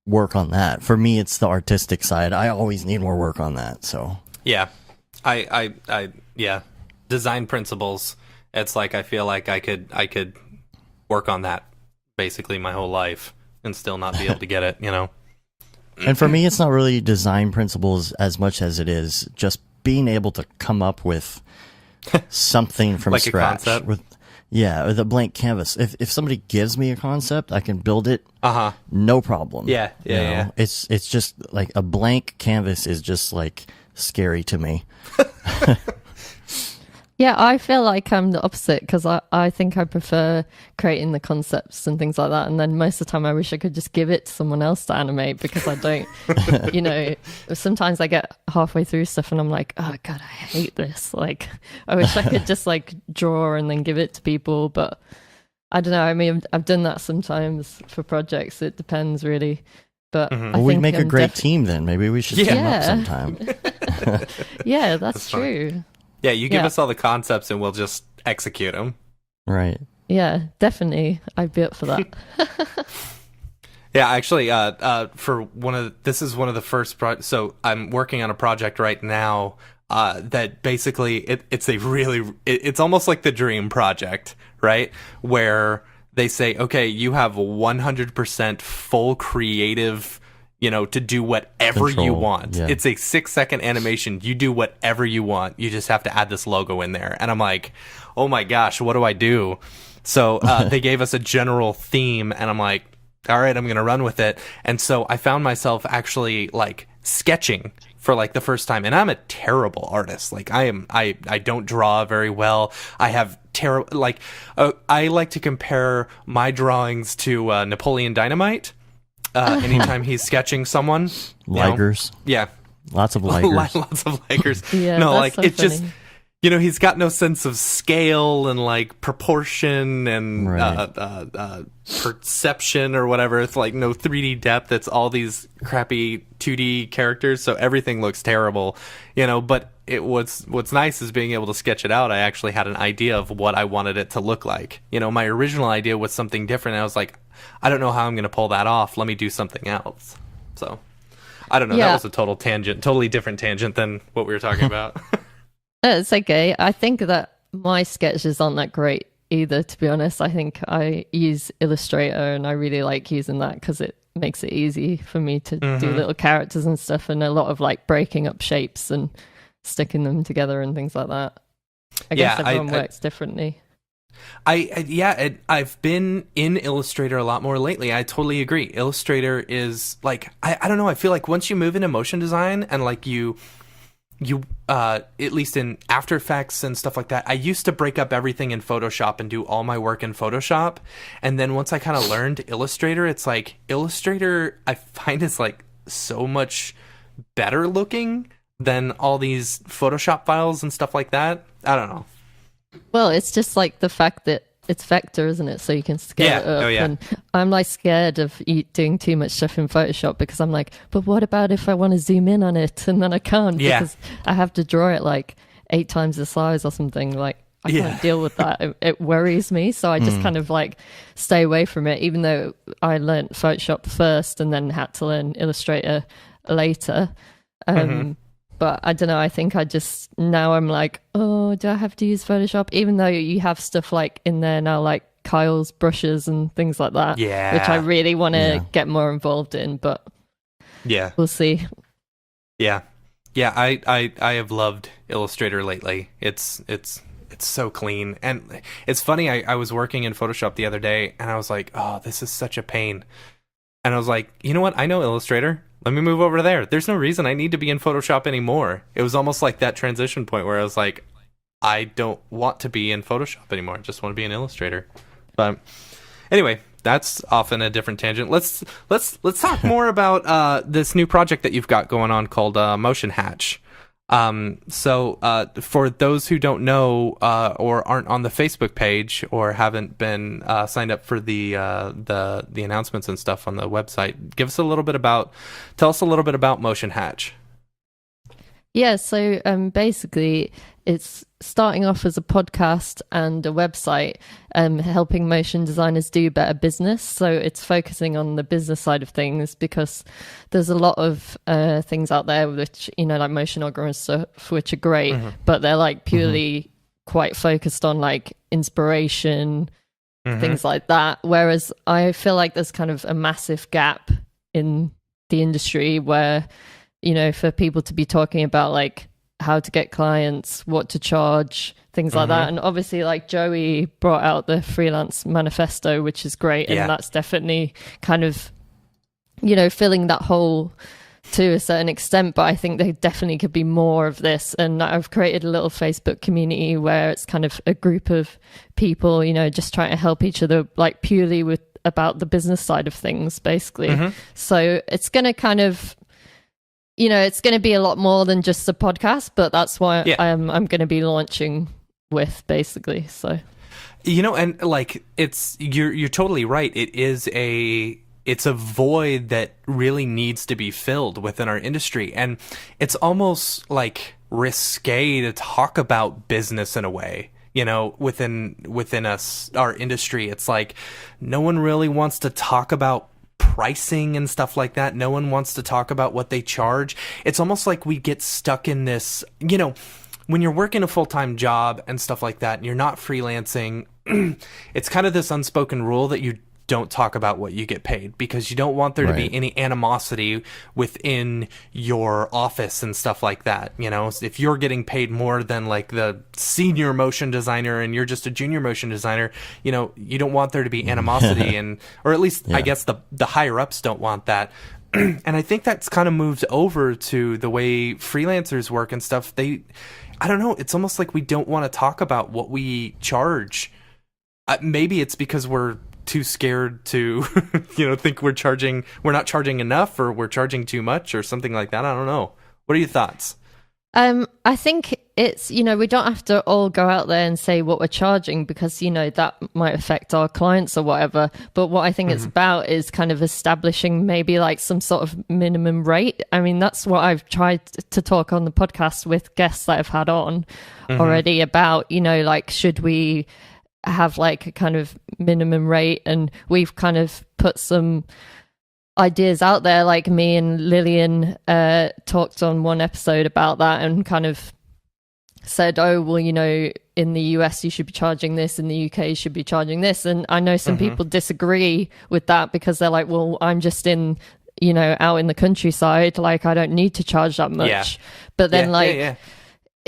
work on that. For me, it's the artistic side. I always need more work on that. So
yeah, I design principles. It's like I feel like I could work on that basically my whole life and still not be able to get it. You know.
And for me, it's not really design principles as much as it is just being able to come up with something from
like
scratch.
A concept?
With a blank canvas. If somebody gives me a concept, I can build it. No problem.
Yeah.
It's just like a blank canvas is just like scary to me.
Yeah, I feel like I'm the opposite because I think I prefer creating the concepts and things like that. And then most of the time I wish I could just give it to someone else to animate because I don't, sometimes I get halfway through stuff and I'm like, oh God, I hate this. Like, I wish I could just like draw and then give it to people. But I don't know. I mean, I've done that sometimes for projects. It depends really. But
Well, we'd make a great team then. Maybe we should team up sometime.
Yeah, that's true.
Yeah, you give us all the concepts and we'll just execute them.
Right.
Yeah, definitely. I'd be up for that.
Yeah, actually, this is one of the first so I'm working on a project right now that basically it's almost like the dream project, right? Where they say, okay, you have 100% full creative, to do whatever you want.
Yeah.
It's a 6-second animation. You do whatever you want. You just have to add this logo in there. And I'm like, oh my gosh, what do I do? So they gave us a general theme, and I'm like, all right, I'm going to run with it. And so I found myself actually like sketching for like the first time. And I'm a terrible artist. Like I don't draw very well. I have terrible, I like to compare my drawings to Napoleon Dynamite. Anytime he's sketching someone,
Ligers.
Yeah.
Lots of ligers.
Lots of ligers.
Yeah,
no,
that's
like
so
it's
funny.
just, he's got no sense of scale and like proportion and perception or whatever. It's like no 3D depth. It's all these crappy 2D characters. So everything looks terrible, but what's nice is being able to sketch it out. I actually had an idea of what I wanted it to look like. My original idea was something different. And I was like, I don't know how I'm going to pull that off. Let me do something else. So I don't know.
Yeah.
That was a totally different tangent than what we were talking about.
It's okay. I think that my sketches aren't that great either, to be honest. I think I use Illustrator and I really like using that because it makes it easy for me to do little characters and stuff, and a lot of like breaking up shapes and sticking them together and things like that. I guess everyone works differently.
I've been in Illustrator a lot more lately. I totally agree. Illustrator is like, I don't know. I feel like once you move into motion design and like you at least in After Effects and stuff like that, I used to break up everything in Photoshop and do all my work in Photoshop. And then once I kind of learned Illustrator, it's like Illustrator I find is like so much better looking than all these Photoshop files and stuff like that. I don't know.
Well, it's just like the fact that it's vector, isn't it? So you can scale it up.
Oh, yeah.
And I'm like scared of doing too much stuff in Photoshop because I'm like, but what about if I want to zoom in on it and then I can't because I have to draw it like 8 times the size or something. Like I can't deal with that. It worries me. So I just kind of like stay away from it, even though I learned Photoshop first and then had to learn Illustrator later. But I don't know, I think now I'm like, oh, do I have to use Photoshop? Even though you have stuff like in there now, like Kyle's brushes and things like that, which I really want to get more involved in, but we'll see.
Yeah. I have loved Illustrator lately. It's so clean. And it's funny, I was working in Photoshop the other day and I was like, oh, this is such a pain. And I was like, you know what? I know Illustrator. Let me move over there. There's no reason I need to be in Photoshop anymore. It was almost like that transition point where I was like, I don't want to be in Photoshop anymore. I just want to be in Illustrator. But anyway, that's often a different tangent. Let's talk more about this new project that you've got going on called Motion Hatch. So for those who don't know or aren't on the Facebook page or haven't been signed up for the announcements and stuff on the website, tell us a little bit about Motion Hatch.
Yeah, so basically it's starting off as a podcast and a website helping motion designers do better business. So it's focusing on the business side of things because there's a lot of things out there which, like motionographer and stuff, which are great, but they're like purely quite focused on like inspiration, things like that. Whereas I feel like there's kind of a massive gap in the industry where, for people to be talking about like how to get clients, what to charge, things like that. And obviously like Joey brought out the freelance manifesto, which is great. And that's definitely kind of, filling that hole to a certain extent, but I think there definitely could be more of this. And I've created a little Facebook community where it's kind of a group of people, you know, just trying to help each other, like purely with about the business side of things, basically. So it's going to kind of, you know, it's going to be a lot more than just a podcast, but that's why I'm going to be launching with, basically. So,
you know, and like you're totally right. It's a void that really needs to be filled within our industry, and it's almost like risque to talk about business in a way. You know, within us, our industry, it's like no one really wants to talk about pricing and stuff like that. No one wants to talk about what they charge. It's almost like we get stuck in this, you know, when you're working a full-time job and stuff like that, and you're not freelancing, it's kind of this unspoken rule that you don't talk about what you get paid, because you don't want there to be any animosity within your office and stuff like that. You know, if you're getting paid more than like the senior motion designer and you're just a junior motion designer, you know, you don't want there to be animosity, and or at least I guess the higher ups don't want that. And I think that's kind of moved over to the way freelancers work and stuff. I don't know, it's almost like we don't want to talk about what we charge. Maybe it's because we're too scared to, you know, think we're not charging enough, or we're charging too much, or something like that. I don't know. What are your thoughts?
I think it's, you know, we don't have to all go out there and say what we're charging, because, you know, that might affect our clients or whatever. But what I think it's about is kind of establishing maybe like some sort of minimum rate. I mean, that's what I've tried to talk on the podcast with guests that I've had on already about, you know, like, should we have like a kind of minimum rate? And we've kind of put some ideas out there, like me and Lillian talked on one episode about that, and kind of said, oh, well, you know, in the US you should be charging this, in the UK you should be charging this. And I know some people disagree with that, because they're like, well, I'm just in, you know, out in the countryside, like I don't need to charge that much. But then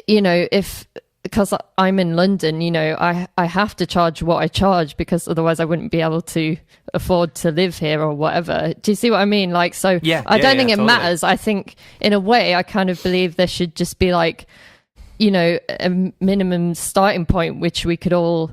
you know, because I'm in London, you know, I have to charge what I charge, because otherwise I wouldn't be able to afford to live here or whatever. Do you see what I mean? Like, so I don't think it matters. I think in a way, I kind of believe there should just be like, you know, a minimum starting point, which we could all,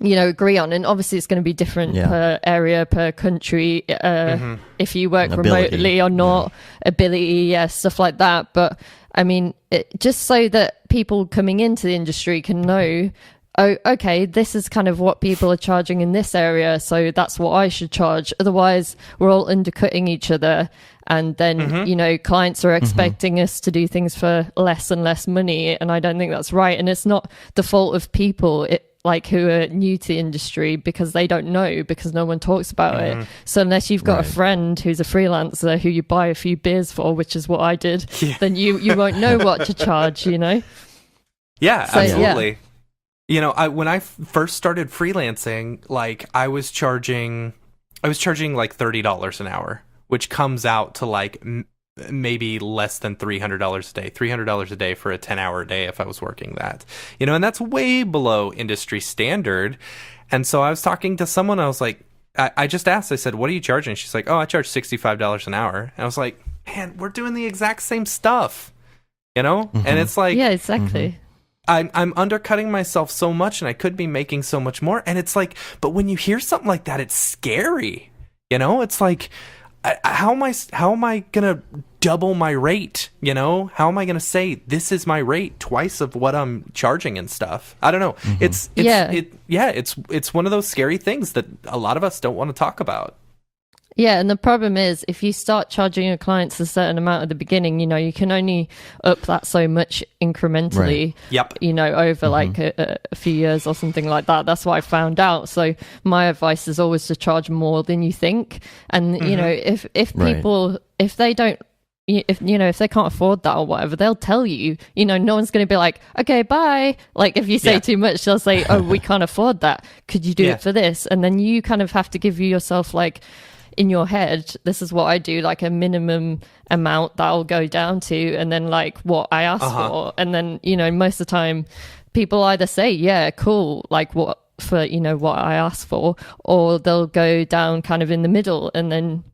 you know, agree on. And obviously it's going to be different per area, per country, if you work remotely or not, ability, stuff like that. But I mean, just so that people coming into the industry can know, oh, okay, this is kind of what people are charging in this area, so that's what I should charge. Otherwise, we're all undercutting each other. And then, you know, clients are expecting us to do things for less and less money. And I don't think that's right. And it's not the fault of people, like who are new to the industry, because they don't know, because no one talks about it. So unless you've got a friend who's a freelancer who you buy a few beers for, which is what I did, then you won't know what to charge, you know?
Yeah, so, absolutely. You know, when I first started freelancing, like I was charging like $30 an hour, which comes out to like maybe less than $300 a day, $300 a day for a 10-hour day if I was working that, you know, and that's way below industry standard. And so I was talking to someone, I was like, I just asked, I said, what are you charging? She's like, oh, I charge $65 an hour. And I was like, man, we're doing the exact same stuff, you know? And it's like,
yeah, exactly.
I'm undercutting myself so much, and I could be making so much more. And it's like, but when you hear something like that, it's scary, you know? It's like, how am I gonna double my rate? You know, how am I gonna say this is my rate twice of what I'm charging and stuff? I don't know. It's one of those scary things that a lot of us don't want to talk about.
Yeah, and the problem is, if you start charging your clients a certain amount at the beginning, you know, you can only up that so much incrementally, you know, over like a few years or something like that. That's what I found out. So my advice is always to charge more than you think. And, you know, if people, if they don't, if they can't afford that or whatever, they'll tell you, you know, no one's going to be like, okay, bye. Like if you say too much, they'll say, oh, we can't afford that. Could you do it for this? And then you kind of have to give yourself like, in your head, this is what I do, like a minimum amount that I'll go down to, and then like what I ask for. And then, you know, most of the time people either say, yeah, cool, like what for, you know, what I asked for, or they'll go down kind of in the middle. And then,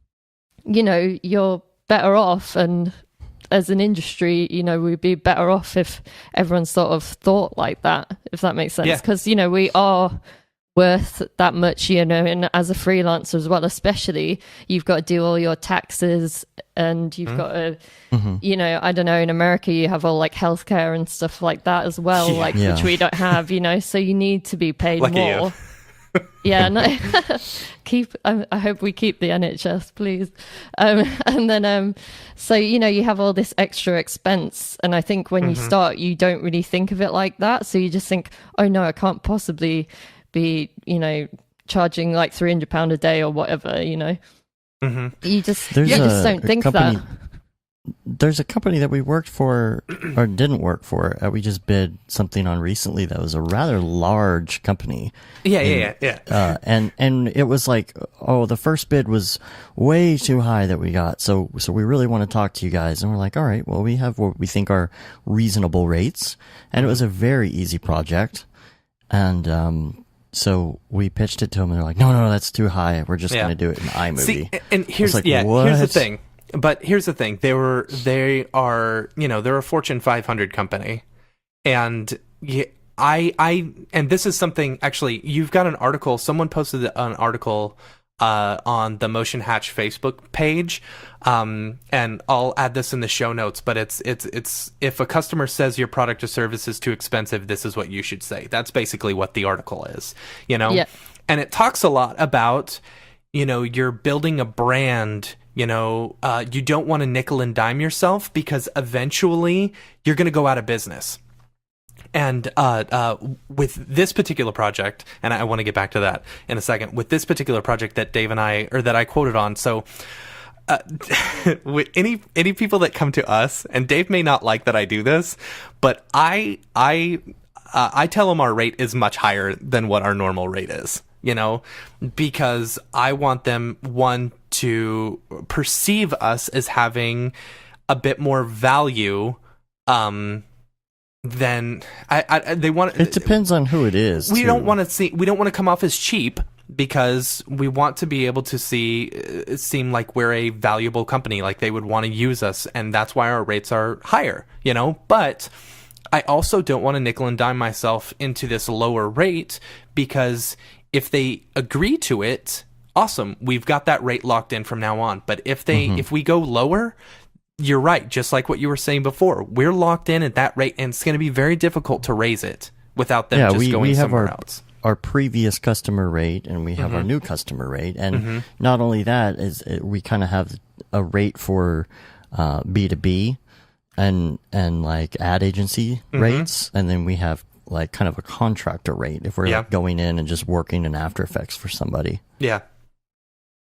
you know, you're better off, and as an industry, we'd be better off if everyone sort of thought like that, if that makes sense. Because, we are worth that much, and as a freelancer as well, especially, you've got to do all your taxes, and you've got to, I don't know, in America, you have all like healthcare and stuff like that as well, which we don't have, so you need to be paid
Lucky
more.
you.
Yeah, no, I hope we keep the NHS, please. And then, so, you have all this extra expense. And I think when you start, you don't really think of it like that. So you just think, oh no, I can't possibly be, charging like £300 a day or whatever, You just, don't think that.
There's a company that we worked for, or didn't work for, we just bid something on recently that was a rather large company.
Yeah.
And it was like, the first bid was way too high that we got. So we really want to talk to you guys. And we're like, all right, well, we have what we think are reasonable rates. And it was a very easy project. And, so we pitched it to them and they're like, no, that's too high. We're just going to do it in iMovie.
See, and here's,
like,
here's the thing. But here's the thing: they are, they're a Fortune 500 company, and and this is something. Actually, you've got an article. Someone posted an article on the Motion Hatch Facebook page, and I'll add this in the show notes. But it's if a customer says your product or service is too expensive, this is what you should say. That's basically what the article is, and it talks a lot about, you're building a brand. You don't want to nickel and dime yourself because eventually you're going to go out of business. And with this particular project, and I want to get back to that in a second, with this particular project that Dave and that I quoted on, so with any people that come to us, and Dave may not like that I do this, but I tell them our rate is much higher than what our normal rate is. Because I want them, one, to perceive us as having a bit more value than they want.
It depends on who it is.
We don't want to come off as cheap, because we want to be able to seem like we're a valuable company, like they would want to use us, and that's why our rates are higher, but I also don't want to nickel and dime myself into this lower rate, because if they agree to it, awesome, we've got that rate locked in from now on. But if we go lower, you're right, just like what you were saying before, we're locked in at that rate, and it's going to be very difficult to raise it without them going somewhere else.
Our previous customer rate, and we have our new customer rate, and not only that, we kind of have a rate for B2B and like ad agency rates, and then we have like kind of a contractor rate if we're like going in and just working in After Effects for somebody.
Yeah.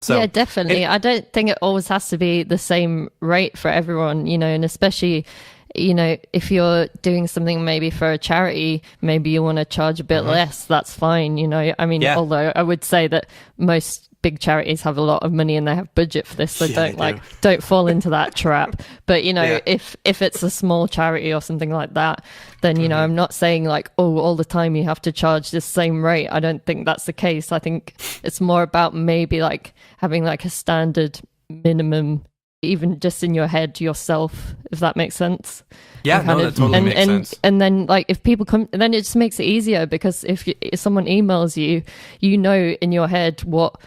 So
definitely. I don't think it always has to be the same rate for everyone, and especially, if you're doing something maybe for a charity, maybe you want to charge a bit less, that's fine, I mean, although I would say that most big charities have a lot of money and they have budget for this, so don't fall into that trap. But if it's a small charity or something like that, then I'm not saying like, all the time you have to charge this same rate. I don't think that's the case. I think it's more about maybe like having like a standard minimum, even just in your head yourself, if that makes sense.
That totally makes sense.
And then like if people come, then it just makes it easier, because if someone emails you, in your head what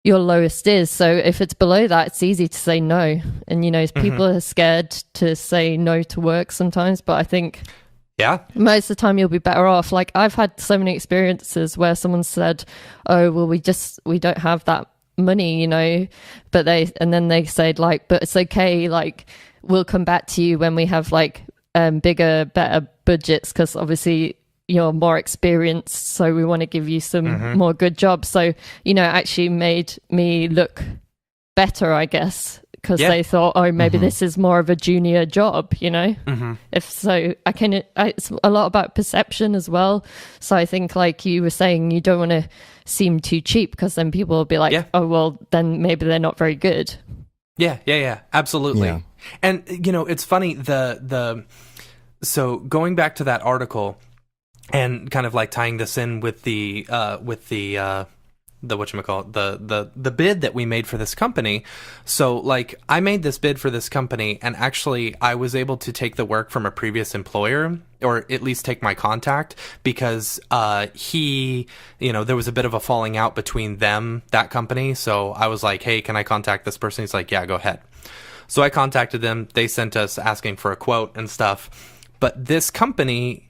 your lowest is. So if it's below that, it's easy to say no. And people are scared to say no to work sometimes, but I think most of the time you'll be better off. Like I've had so many experiences where someone said, oh well, we don't have that money, but then they said like, but it's okay, like we'll come back to you when we have like bigger, better budgets, because obviously you're more experienced, so we want to give you some more good jobs. So actually made me look better, I guess, because they thought, oh, maybe this is more of a junior job, if so. It's a lot about perception as well. So I think, like you were saying, you don't want to seem too cheap, because then people will be like, oh well, then maybe they're not very good.
Absolutely. And it's funny, so going back to that article and kind of like tying this in with the whatchamacallit, the bid that we made for this company. So like I made this bid for this company, and actually I was able to take the work from a previous employer, or at least take my contact, because he, there was a bit of a falling out between that company. So I was like, hey, can I contact this person? He's like, yeah, go ahead. So I contacted them. They sent us asking for a quote and stuff. But this company,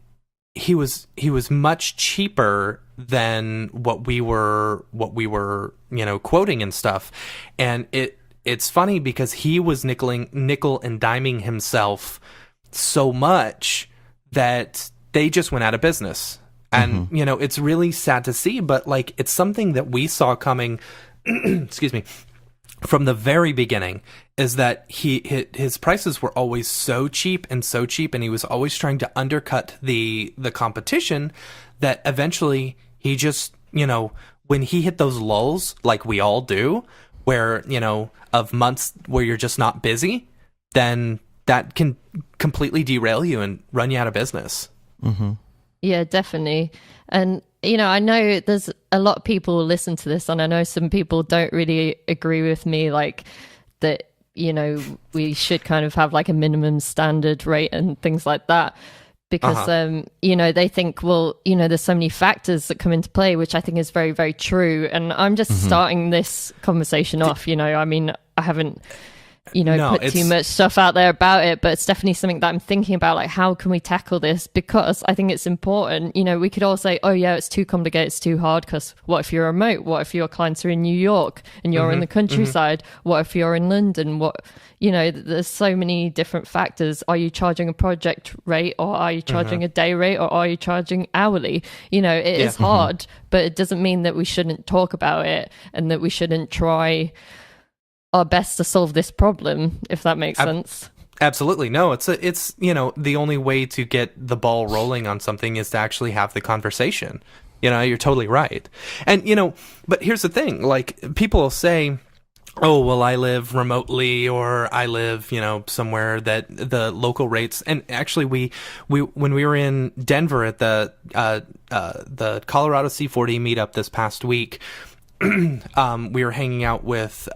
he was much cheaper than what we were quoting and stuff. And it's funny because he was nickel and diming himself so much that they just went out of business. And it's really sad to see, but like it's something that we saw coming excuse me, from the very beginning, is that his prices were always so cheap, and he was always trying to undercut the competition, that eventually he just, when he hit those lulls, like we all do, where, of months where you're just not busy, then that can completely derail you and run you out of business.
Yeah, definitely. And, I know there's a lot of people who listen to this, and I know some people don't really agree with me, like that, we should kind of have like a minimum standard rate and things like that. Because, they think, well, there's so many factors that come into play, which I think is very, very true. And I'm just starting this conversation off, I mean, I haven't, put too much stuff out there about it, but it's definitely something that I'm thinking about, like, how can we tackle this? Because I think it's important. We could all say, oh yeah, it's too complicated, it's too hard, because what if you're remote? What if your clients are in New York and you're in the countryside? What if you're in London? There's so many different factors. Are you charging a project rate, or are you charging a day rate, or are you charging hourly? It is hard, but it doesn't mean that we shouldn't talk about it, and that we shouldn't try our best to solve this problem, if that makes sense.
Absolutely. No, it's the only way to get the ball rolling on something is to actually have the conversation. You're totally right. And but here's the thing, like people will say, oh, well, I live remotely, or I live, somewhere that the local rates. And actually we when we were in Denver at the Colorado C40 meetup this past week, we were hanging out with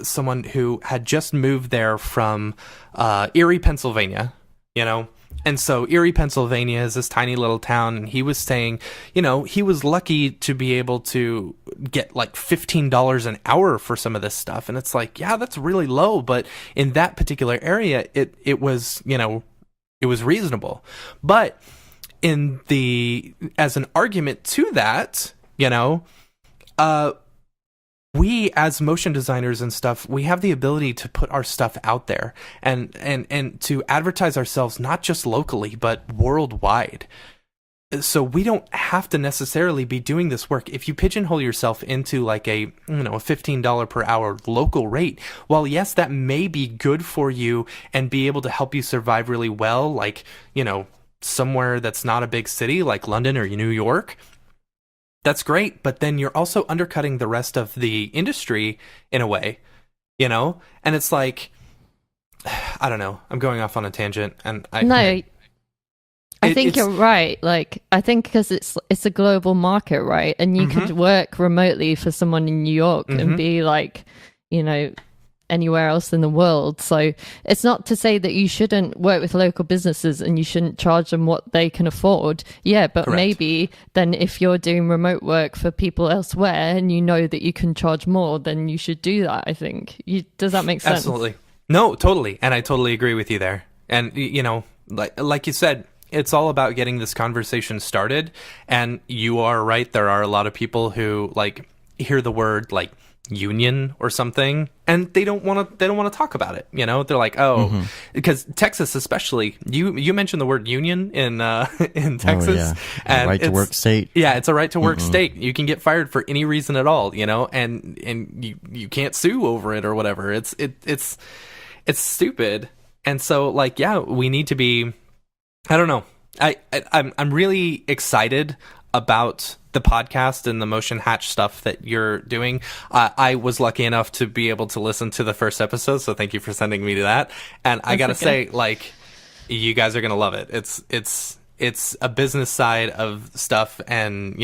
someone who had just moved there from Erie, Pennsylvania, and so Erie, Pennsylvania is this tiny little town, and he was saying, he was lucky to be able to get like $15 an hour for some of this stuff, and it's like, yeah, that's really low, but in that particular area, it was, it was reasonable. But as an argument to that, we as motion designers and stuff, we have the ability to put our stuff out there and to advertise ourselves, not just locally, but worldwide. So we don't have to necessarily be doing this work. If you pigeonhole yourself into like a $15 per hour local rate, while yes, that may be good for you and be able to help you survive really well, like, somewhere that's not a big city like London or New York, that's great, but then you're also undercutting the rest of the industry in a way, and it's like, I don't know, I'm going off on a tangent, and I
think you're right. Like, I think because it's a global market, right? And you could work remotely for someone in New York and be like, anywhere else in the world. So it's not to say that you shouldn't work with local businesses and you shouldn't charge them what they can afford. Yeah, but correct. Maybe then if you're doing remote work for people elsewhere and you know that you can charge more, then you should do that, I think. Does that make sense?
Absolutely. No, totally. And I totally agree with you there. And, like you said, it's all about getting this conversation started. And you are right. There are a lot of people who like hear the word like union or something and they don't want to talk about it. They're like, oh, because Texas, especially, you mentioned the word union in Texas. Oh, yeah.
And right to work state.
Yeah, it's a right to work state. You can get fired for any reason at all, and you can't sue over it or whatever. It's stupid. And so like, yeah, we need to be, I don't know. I'm really excited about the podcast and the Motion Hatch stuff that you're doing. I was lucky enough to be able to listen to the first episode, so thank you for sending me to that. And I gotta say, like, you guys are gonna love it. It's a business side of stuff, and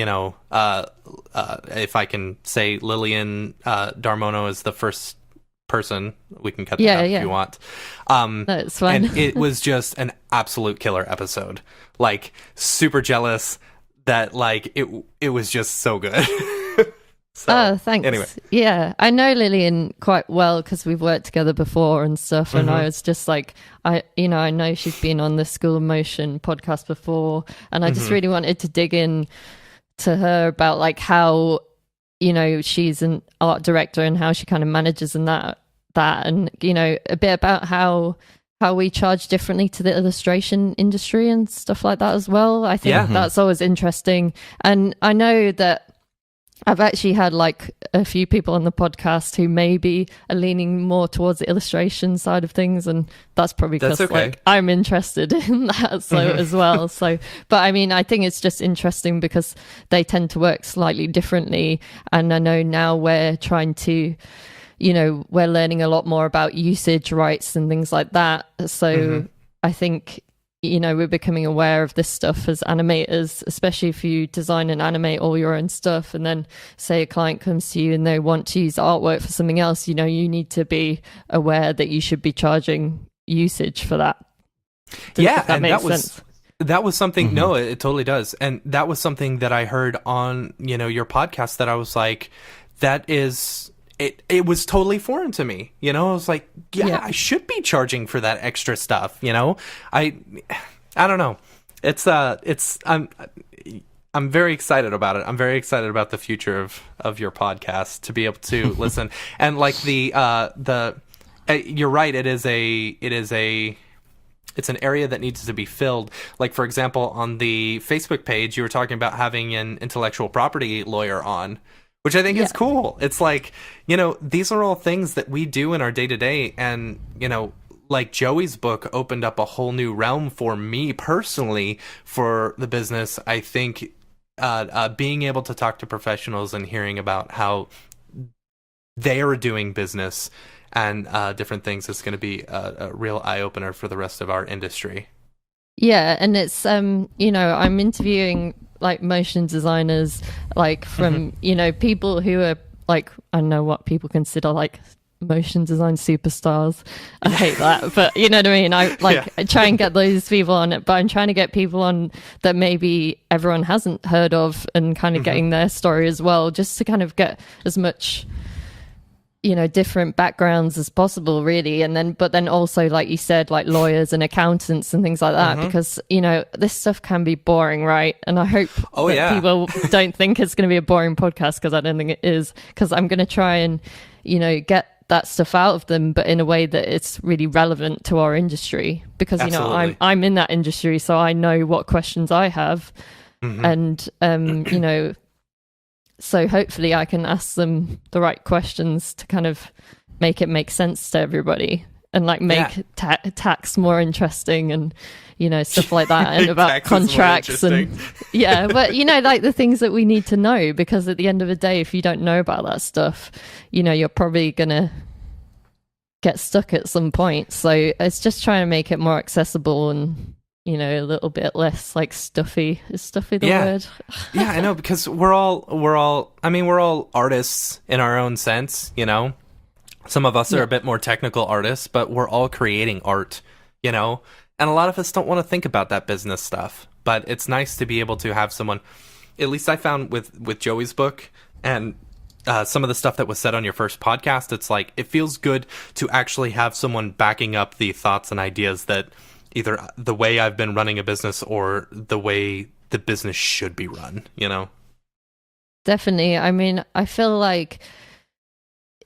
if I can say Lillian Darmono is the first person, we can cut that out if you want.
That's fine.
And it was just an absolute killer episode. Like, super jealous that, like, it was just so good.
So, thanks.
Anyway.
Yeah, I know Lillian quite well because we've worked together before and stuff. And I was just like, I know she's been on the School of Motion podcast before, and I just really wanted to dig in to her about like how, she's an art director and how she kind of manages and that, and a bit about how we charge differently to the illustration industry and stuff like that as well. I think that's always interesting, and I know that I've actually had like a few people on the podcast who maybe are leaning more towards the illustration side of things, and that's probably because like I'm interested in that as well. So, but I mean, I think it's just interesting because they tend to work slightly differently, and I know now we're trying to, we're learning a lot more about usage rights and things like that. So I think, we're becoming aware of this stuff as animators, especially if you design and animate all your own stuff, and then say a client comes to you and they want to use artwork for something else, you need to be aware that you should be charging usage for that.
That was something, no, it totally does. And that was something that I heard on, your podcast that I was like, that is... It was totally foreign to me, I was like, I should be charging for that extra stuff, I don't know. I'm very excited about it. I'm very excited about the future of your podcast, to be able to listen. And like you're right. It's an area that needs to be filled. Like, for example, on the Facebook page, you were talking about having an intellectual property lawyer on, which I think is cool. It's like, these are all things that we do in our day-to-day. And, like Joey's book opened up a whole new realm for me personally for the business. I think being able to talk to professionals and hearing about how they are doing business and different things is going to be a real eye-opener for the rest of our industry.
Yeah, and it's, I'm interviewing like motion designers, like from, people who are like, I don't know what people consider like motion design superstars. I hate that, but you know what I mean? I try and get those people on it, but I'm trying to get people on that maybe everyone hasn't heard of, and kind of getting their story as well, just to kind of get as much, different backgrounds as possible, really. And then, but then also, like you said, like lawyers and accountants and things like that, because, this stuff can be boring, right? And I hope people don't think it's going to be a boring podcast, because I don't think it is, because I'm going to try and, get that stuff out of them, but in a way that it's really relevant to our industry, because, I'm in that industry, so I know what questions I have. And, so hopefully I can ask them the right questions to kind of make it make sense to everybody, and like make tax more interesting, and stuff like that, and about contracts and but like the things that we need to know, because at the end of the day, if you don't know about that stuff, you're probably gonna get stuck at some point. So it's just trying to make it more accessible and a little bit less like stuffy. Is stuffy the word?
Yeah, I know, because we're all artists in our own sense, Some of us are a bit more technical artists, but we're all creating art, and a lot of us don't want to think about that business stuff. But it's nice to be able to have someone, at least I found with Joey's book and some of the stuff that was said on your first podcast, it's like, it feels good to actually have someone backing up the thoughts and ideas that either the way I've been running a business or the way the business should be run,
Definitely. I mean, I feel like,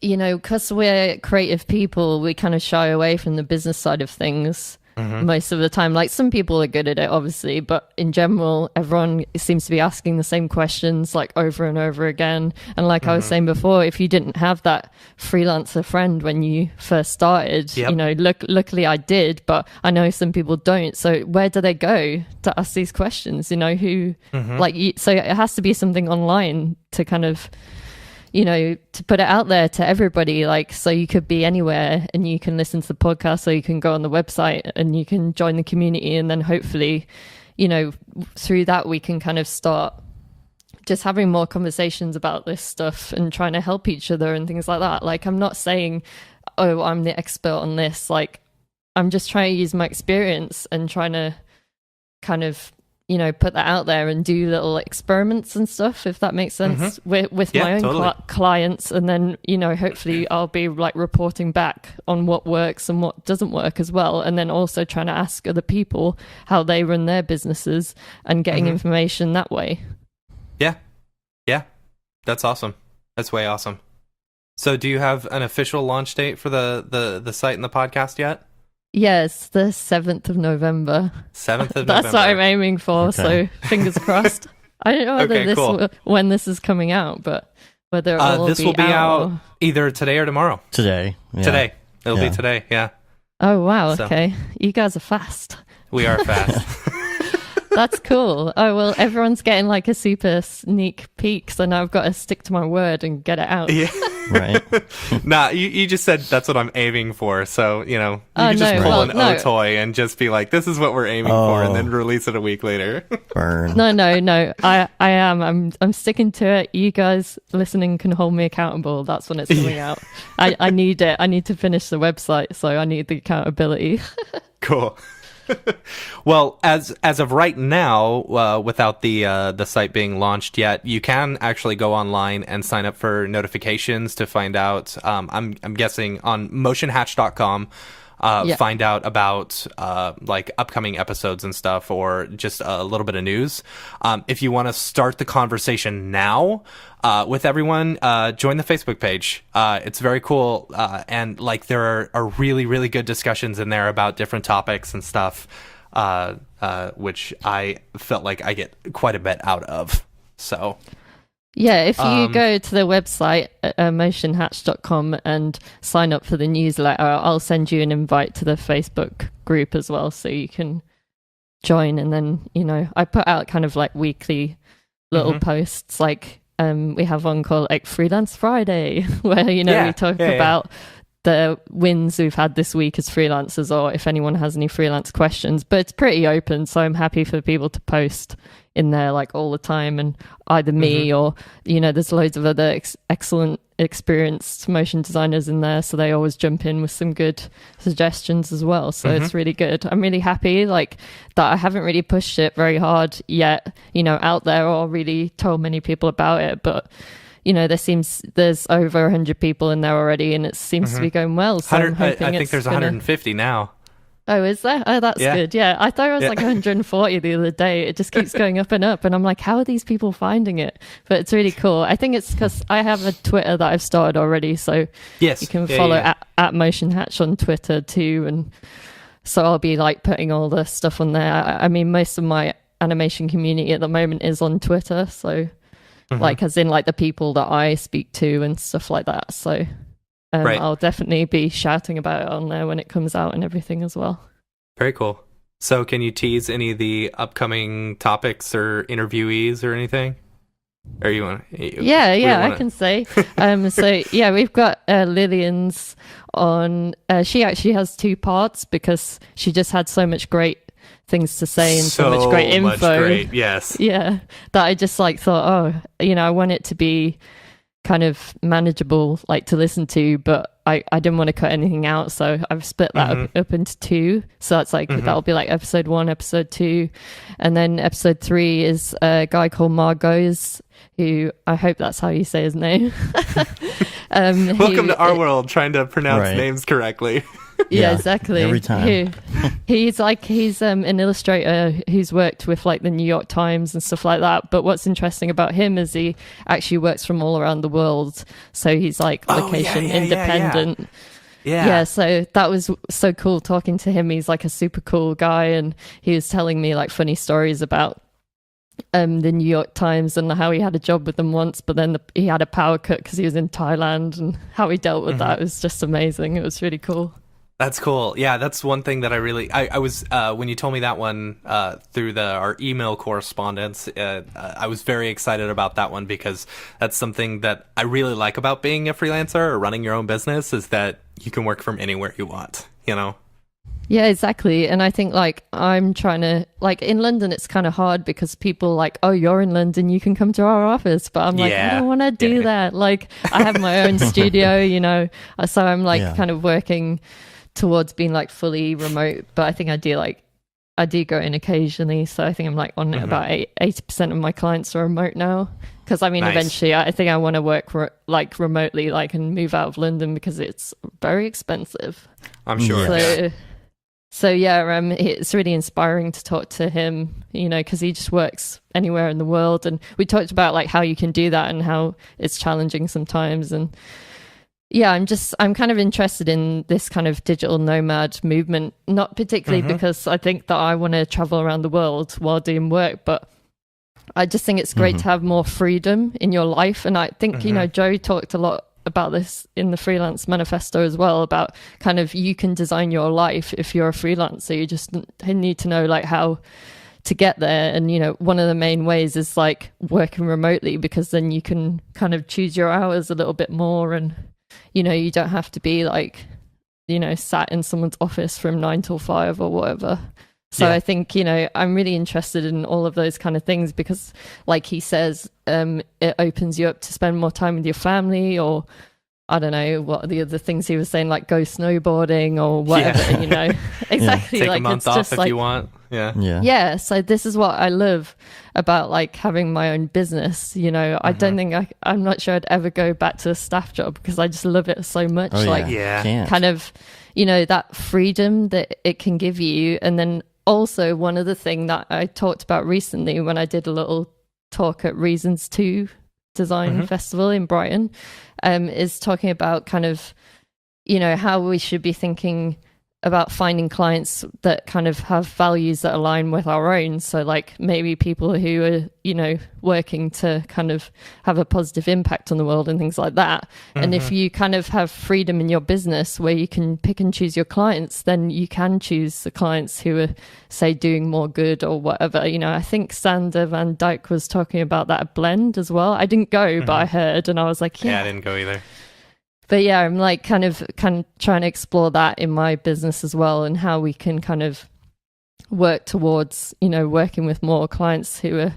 because we're creative people, we kind of shy away from the business side of things most of the time. Like, some people are good at it, obviously, but in general, everyone seems to be asking the same questions like over and over again. And like I was saying before, if you didn't have that freelancer friend when you first started, luckily I did, but I know some people don't. So where do they go to ask these questions? So it has to be something online to kind of, to put it out there to everybody, like, so you could be anywhere and you can listen to the podcast, or you can go on the website and you can join the community, and then hopefully, through that we can kind of start just having more conversations about this stuff and trying to help each other and things like that. Like, I'm not saying, oh, I'm the expert on this. Like, I'm just trying to use my experience and trying to kind of, you know, put that out there and do little experiments and stuff, if that makes sense, with my own clients. And then, you know, hopefully I'll be like reporting back on what works and what doesn't work as well. And then also trying to ask other people how they run their businesses and getting information that way.
Yeah. Yeah. That's awesome. That's way awesome. So do you have an official launch date for the site and the podcast yet?
Yes, the 7th of November.
7th of November.
That's what I'm aiming for, so fingers crossed. I don't know whether when this is coming out, but whether it will
this will be out either today or tomorrow.
Today. Yeah.
Today. It'll be today, yeah.
Oh, wow, okay. You guys are fast.
We are fast.
That's cool. Oh, well, everyone's getting like a super sneak peek, so now I've got to stick to my word and get it out.
Yeah.
Right.
Nah, you just said that's what I'm aiming for, so, you know, you can just pull an O-toy and just be like, this is what we're aiming for, and then release it a week later.
Burn.
No. I am. I'm sticking to it. You guys listening can hold me accountable. That's when it's coming out. I need it. I need to finish the website, so I need the accountability.
Cool. Well, as of right now, without the site being launched yet, you can actually go online and sign up for notifications to find out. I'm guessing on motionhatch.com. Find out about like upcoming episodes and stuff, or just a little bit of news. If you want to start the conversation now with everyone, join the Facebook page. It's very cool, and like there are really, really good discussions in there about different topics and stuff, which I felt like I get quite a bit out of. So.
Yeah, if you go to the website, motionhatch.com, and sign up for the newsletter, I'll send you an invite to the Facebook group as well, so you can join. And then, you know, I put out kind of like weekly little posts, like we have one called like Freelance Friday, where, you know, we talk about the wins we've had this week as freelancers, or if anyone has any freelance questions. But it's pretty open, so I'm happy for people to post in there like all the time, and either me or, you know, there's loads of other excellent experienced motion designers in there, so they always jump in with some good suggestions as well. So it's really good. I'm really happy like that I haven't really pushed it very hard yet, you know, out there, or really told many people about it, but you know, there's over 100 people in there already, and it seems to be going well. So I'm hoping
I think there's 150 now.
Oh, is there? Oh, that's good. Yeah, I thought it was like 140 the other day. It just keeps going up and up, and I'm like, how are these people finding it? But it's really cool. I think it's because I have a Twitter that I've started already, so you can follow at Motion Hatch on Twitter too, and so I'll be like putting all the stuff on there. I mean, most of my animation community at the moment is on Twitter, so like as in like the people that I speak to and stuff like that. So I'll definitely be shouting about it on there when it comes out and everything as well.
Very cool. So can you tease any of the upcoming topics or interviewees or anything? Or you want to?
Yeah, I can say. So yeah, we've got Lillian's on. She actually has 2 parts because she just had so much great things to say and so much great info.
Yes.
Yeah, that I just like thought, oh, you know, I want it to be kind of manageable, like to listen to, but I didn't want to cut anything out, so I've split that up into 2. So that's like that'll be like episode 1, episode 2, and then episode 3 is a guy called Margot's, who I hope that's how you say his name.
Welcome to our world, trying to pronounce names correctly.
Yeah, exactly.
Every time.
He's an illustrator who's worked with like the New York Times and stuff like that. But what's interesting about him is he actually works from all around the world. So he's like location independent. Yeah, so that was so cool talking to him. He's like a super cool guy, and he was telling me like funny stories about the New York Times and how he had a job with them once, but then he had a power cut because he was in Thailand, and how he dealt with that. It was just amazing. It was really cool.
That's cool. Yeah, that's one thing that I was when you told me that one through our email correspondence, I was very excited about that one, because that's something that I really like about being a freelancer or running your own business, is that you can work from anywhere you want, you know?
Yeah, exactly. And I think like I'm trying to like in London it's kind of hard because people like, oh, you're in London, you can come to our office. But I'm like, I don't want to do that. Like I have my own studio, you know. So I'm like kind of working towards being like fully remote. But I think I do go in occasionally. So I think I'm like on about 80% of my clients are remote now. Because I mean, eventually I think I want to work like remotely, like and move out of London because it's very expensive.
I'm sure.
So yeah, it's really inspiring to talk to him, you know, because he just works anywhere in the world. And we talked about like how you can do that and how it's challenging sometimes. And yeah, I'm kind of interested in this kind of digital nomad movement, not particularly because I think that I want to travel around the world while doing work, but I just think it's great to have more freedom in your life. And I think, you know, Joe talked a lot about this in the freelance manifesto as well, about kind of you can design your life if you're a freelancer. You just need to know like how to get there. And, you know, one of the main ways is like working remotely, because then you can kind of choose your hours a little bit more. And, you know, you don't have to be like, you know, sat in someone's office from 9 till 5 or whatever. So I think, you know, I'm really interested in all of those kind of things because, like he says, it opens you up to spend more time with your family, or I don't know what are the other things he was saying, like go snowboarding or whatever, you know. Exactly.
Take
like
a month
it's
off
just
if
like,
you want.
Yeah. So this is what I love about like having my own business. You know, I don't think I'm not sure I'd ever go back to a staff job because I just love it so much. Kind of, you know, that freedom that it can give you. And then also, one other thing that I talked about recently when I did a little talk at Reasons 2 Design Festival in Brighton is talking about kind of, you know, how we should be thinking about finding clients that kind of have values that align with our own. So like maybe people who are, you know, working to kind of have a positive impact on the world and things like that. And if you kind of have freedom in your business where you can pick and choose your clients, then you can choose the clients who are, say, doing more good or whatever. You know, I think Sander Van Dyke was talking about that blend as well. I didn't go, but I heard, and I was like,
yeah, I didn't go either.
But yeah, I'm like kind of trying to explore that in my business as well, and how we can kind of work towards, you know, working with more clients who are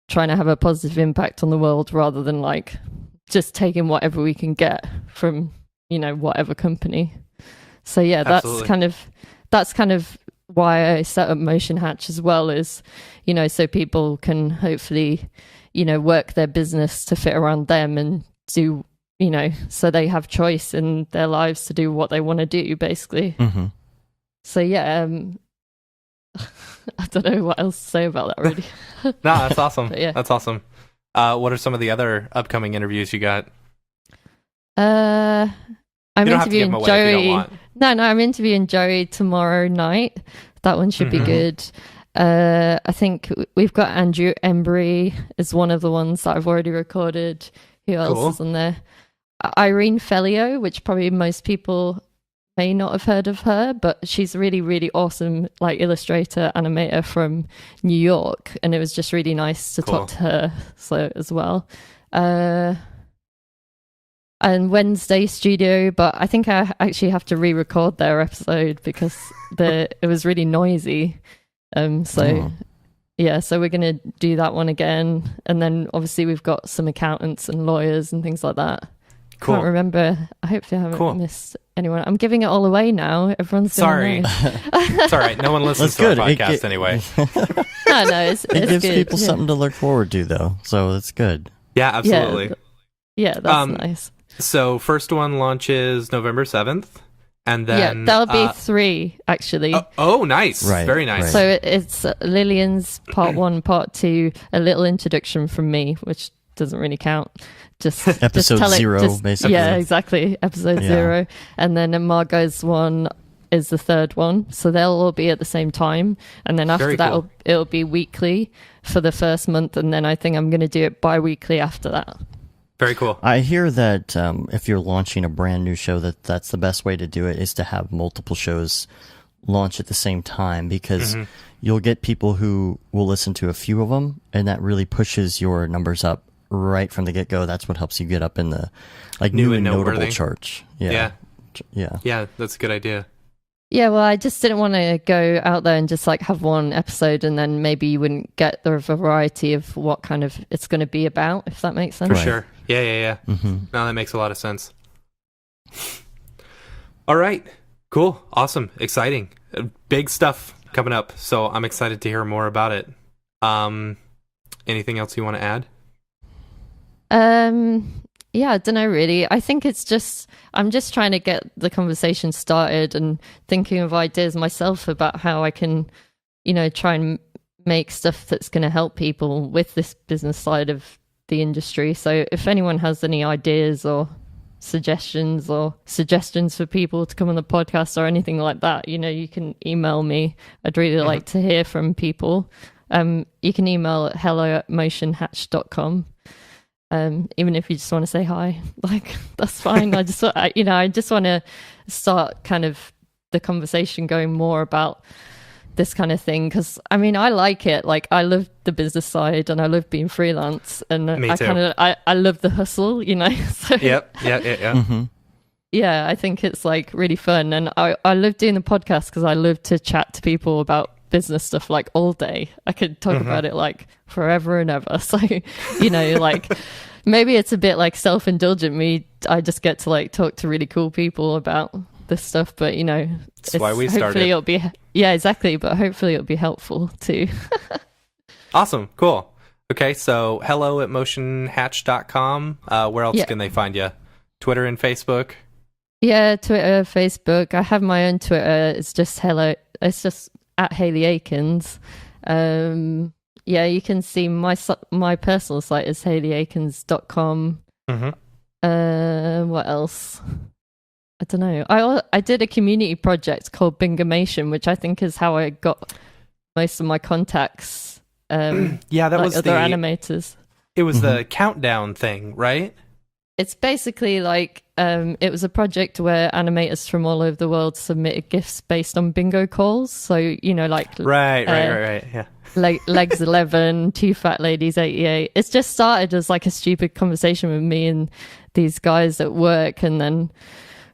trying to have a positive impact on the world rather than like just taking whatever we can get from, you know, whatever company. So yeah,
Absolutely.
that's kind of why I set up Motion Hatch as well, is, you know, so people can hopefully, you know, work their business to fit around them and do, you know, so they have choice in their lives to do what they want to do, basically. So yeah, I don't know what else to say about that, really.
No, that's awesome.
Yeah.
That's awesome. What are some of the other upcoming interviews you got?
I'm interviewing Joey. No, I'm interviewing Joey tomorrow night. That one should be good. I think we've got Andrew Embry is one of the ones that I've already recorded. Who else is on there? Irene Fellio, which probably most people may not have heard of her, but she's a really, really awesome like illustrator, animator from New York, and it was just really nice to talk to her so as well. And Wednesday Studio, but I think I actually have to re-record their episode because it was really noisy. Yeah, so we're going to do that one again. And then obviously we've got some accountants and lawyers and things like that.
Cool.
Can't remember. I hope I haven't missed anyone. I'm giving it all away now. Everyone's
sorry. It's all right. No one listens to our podcast anyway.
No, it
gives people something to look forward to, though. So it's good.
Yeah, absolutely.
Yeah, that's nice.
So first one launches November 7th. And then
that'll be 3 actually.
Oh, nice!
Right,
very nice.
Right.
So it's Lillian's part 1, part 2, a little introduction from me, which doesn't really count. Just
episode
just
0, basically.
Yeah, exactly. Episode 0, and then Margot's one is the 3rd one. So they'll all be at the same time, and then after that, it'll be weekly for the first month, and then I think I'm going to do it bi-weekly after that.
Very cool.
I hear that if you're launching a brand new show, that's the best way to do it, is to have multiple shows launch at the same time, because you'll get people who will listen to a few of them, and that really pushes your numbers up right from the get-go. That's what helps you get up in the like new and notable charts. Yeah, that's a good idea.
Yeah, well, I just didn't want to go out there and just like have one episode and then maybe you wouldn't get the variety of what kind of it's going to be about, if that makes sense.
For sure. Yeah.
Mm-hmm.
No, that makes a lot of sense. All right. Cool. Awesome. Exciting. Big stuff coming up. So I'm excited to hear more about it. Anything else you want to add?
Yeah, I don't know really. I think I'm just trying to get the conversation started and thinking of ideas myself about how I can, try and make stuff that's going to help people with this business side of the industry. So if anyone has any ideas or suggestions for people to come on the podcast or anything like that, you can email me. I'd really like to hear from people. You can email at hello@motionhatch.com. Even if you just want to say hi, like that's fine. I just want to start kind of the conversation going more about this kind of thing, because I like it. Like I love the business side and I love being freelance, and I love the hustle, So,
Yep. Yeah.
Mm-hmm.
Yeah, I think it's like really fun, and I love doing the podcast because I love to chat to people about business stuff like all day. I could talk about it like forever and ever. So, like maybe it's a bit like self-indulgent. I just get to like talk to really cool people about this stuff, but
that's why we started.
Hopefully it'll be, yeah, exactly. But hopefully it'll be helpful too.
Awesome. Cool. Okay. So hello@motionhatch.com. Where else can they find you? Twitter and Facebook?
Yeah, Twitter, Facebook. I have my own Twitter. It's just it's just at Hayley Aikens. Yeah, you can see my personal site is haleyakens.com. What else? I don't know. I did a community project called Bingamation, which I think is how I got most of my contacts.
Yeah, that
like
was
other animators.
It was the countdown thing, right?
It's basically like it was a project where animators from all over the world submitted gifts based on bingo calls. So like
right, yeah.
Legs 11, Two Fat Ladies 88. It's just started as like a stupid conversation with me and these guys at work, and then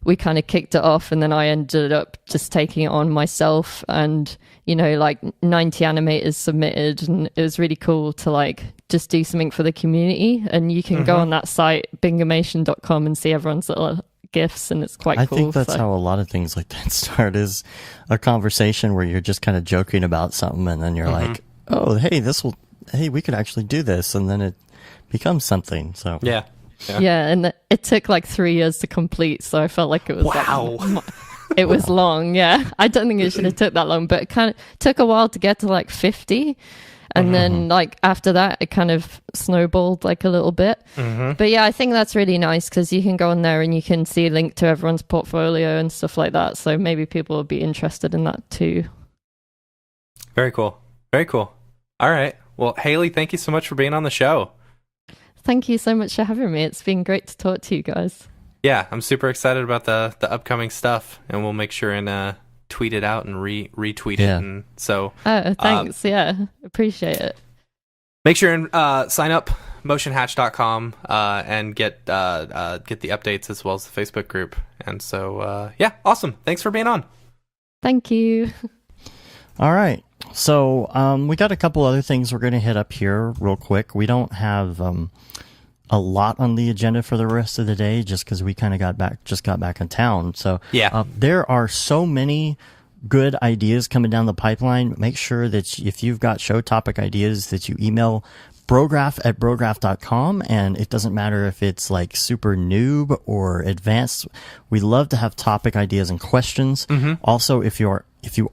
we kind of kicked it off, and then I ended up just taking it on myself, and like 90 animators submitted, and it was really cool to like just do something for the community. And you can go on that site bingamation.com and see everyone's little gifts, and it's quite cool.
I think that's how a lot of things like that start, is a conversation where you're just kind of joking about something, and then you're like, oh, hey, we could actually do this, and then it becomes something. So
yeah, and it took like 3 years to complete, so I felt like it was it was long. Yeah, I don't think it should have took that long, but it kind of took a while to get to like 50, and then like after that it kind of snowballed like a little bit. But yeah, I think that's really nice because you can go on there and you can see a link to everyone's portfolio and stuff like that, so maybe people will be interested in that too.
Very cool. All right, well, Hayley, thank you so much for being on the show.
Thank you so much for having me. It's been great to talk to you guys.
Yeah, I'm super excited about the upcoming stuff, and we'll make sure and tweet it out and retweet it. And so,
thanks. Appreciate it.
Make sure and sign up motionhatch.com and get the updates as well as the Facebook group. And so, awesome. Thanks for being on.
Thank you.
All right. So we got a couple other things we're going to hit up here real quick. We don't have a lot on the agenda for the rest of the day, just because we kind of got back in town. So there are so many good ideas coming down the pipeline. Make sure that if you've got show topic ideas that you email Brograph@brograph.com, and it doesn't matter if it's like super noob or advanced. We love to have topic ideas and questions. Also, if you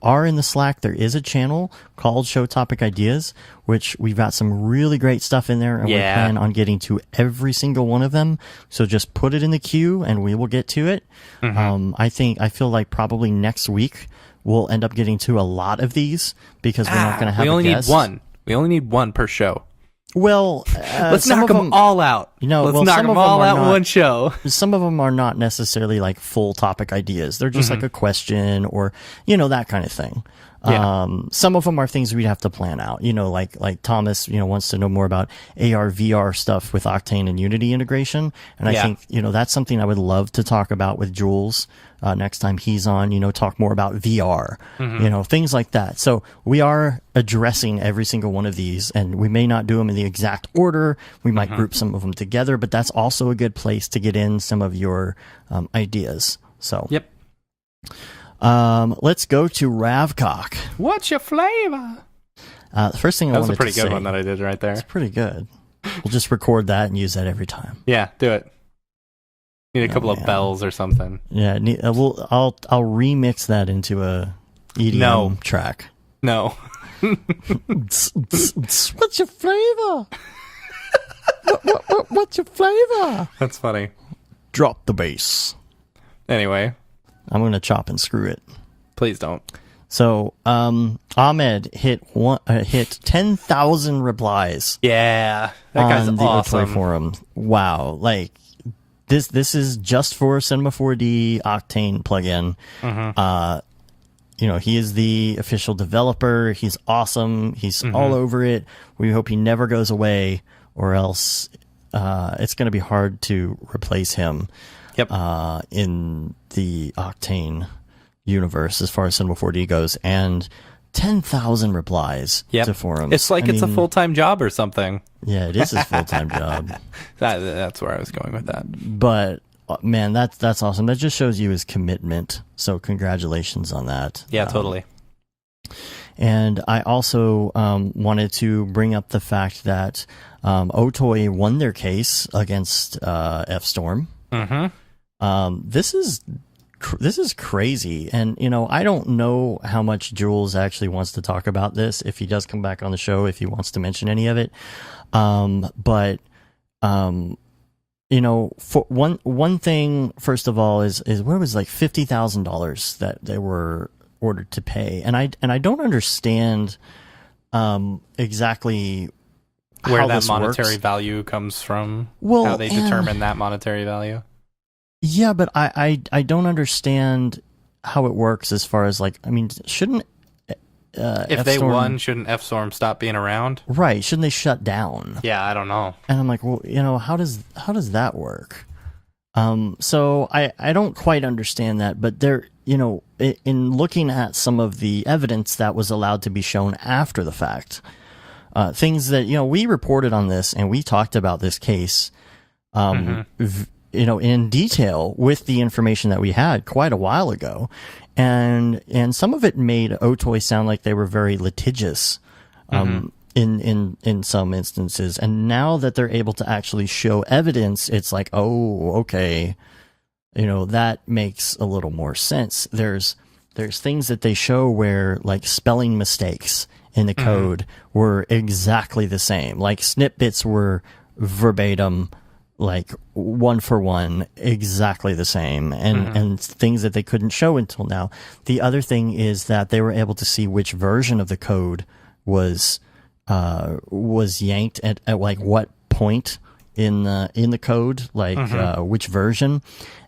are in the Slack, there is a channel called Show Topic Ideas, which we've got some really great stuff in there, and we plan on getting to every single one of them. So just put it in the queue, and we will get to it. I feel like probably next week we'll end up getting to a lot of these because we're not going to have.
We only need one. We only need one per show.
Well,
let's knock them all out. Let's knock them all out in one show.
Some of them are not necessarily like full topic ideas. They're just like a question or, that kind of thing.
Yeah.
Some of them are things we'd have to plan out, like Thomas, wants to know more about AR, VR stuff with Octane and Unity integration. And I think, that's something I would love to talk about with Jules, next time he's on, talk more about VR, things like that. So we are addressing every single one of these, and we may not do them in the exact order. We might group some of them together, but that's also a good place to get in some of your ideas. So,
Yep.
Let's go to Ravcock.
What's your flavor?
The first thing I wanted to say.
That was a pretty good one that I did right there.
It's pretty good. We'll just record that and use that every time.
Yeah, do it. Need a couple of bells or something.
Yeah, I'll remix that into a EDM track.
No.
What's your flavor? What's your flavor?
That's funny.
Drop the bass.
Anyway,
I'm gonna chop and screw it.
Please don't.
So, Ahmed hit 10,000 replies.
Yeah, that guy's
on the
awesome.
Otoy forum. Wow, like this is just for Cinema 4D Octane plugin. He is the official developer. He's awesome. He's all over it. We hope he never goes away, or else it's going to be hard to replace him.
Yep.
In the Octane universe as far as Cinema 4D goes, and 10,000 replies to forums.
It's like it's a full-time job or something.
Yeah, it is his full-time job.
That's where I was going with that.
But man, that's awesome. That just shows you his commitment. So congratulations on that.
Yeah, totally.
And I also wanted to bring up the fact that Otoy won their case against F-Storm. This is crazy, and I don't know how much Jules actually wants to talk about this. If he does come back on the show, if he wants to mention any of it, but for one thing, first of all, is what was like $50,000 that they were ordered to pay, and I don't understand exactly
where
how
that
this
monetary
works.
Value comes from.
Well,
how they determine that monetary value.
Yeah, but I don't understand how it works as far as shouldn't
if they won, shouldn't F-Storm stop being around?
Right, shouldn't they shut down?
Yeah, I don't know.
And I'm like, well, how does that work? So I don't quite understand that, but there, in looking at some of the evidence that was allowed to be shown after the fact, things that, we reported on this and we talked about this case, in detail with the information that we had quite a while ago. And some of it made Otoy sound like they were very litigious, in some instances. And now that they're able to actually show evidence, it's like, oh, okay, that makes a little more sense. There's things that they show where like spelling mistakes in the code were exactly the same. Like snippets were verbatim, like one for one, exactly the same, and things that they couldn't show until now. The other thing is that they were able to see which version of the code was yanked at like what point in the code, like which version,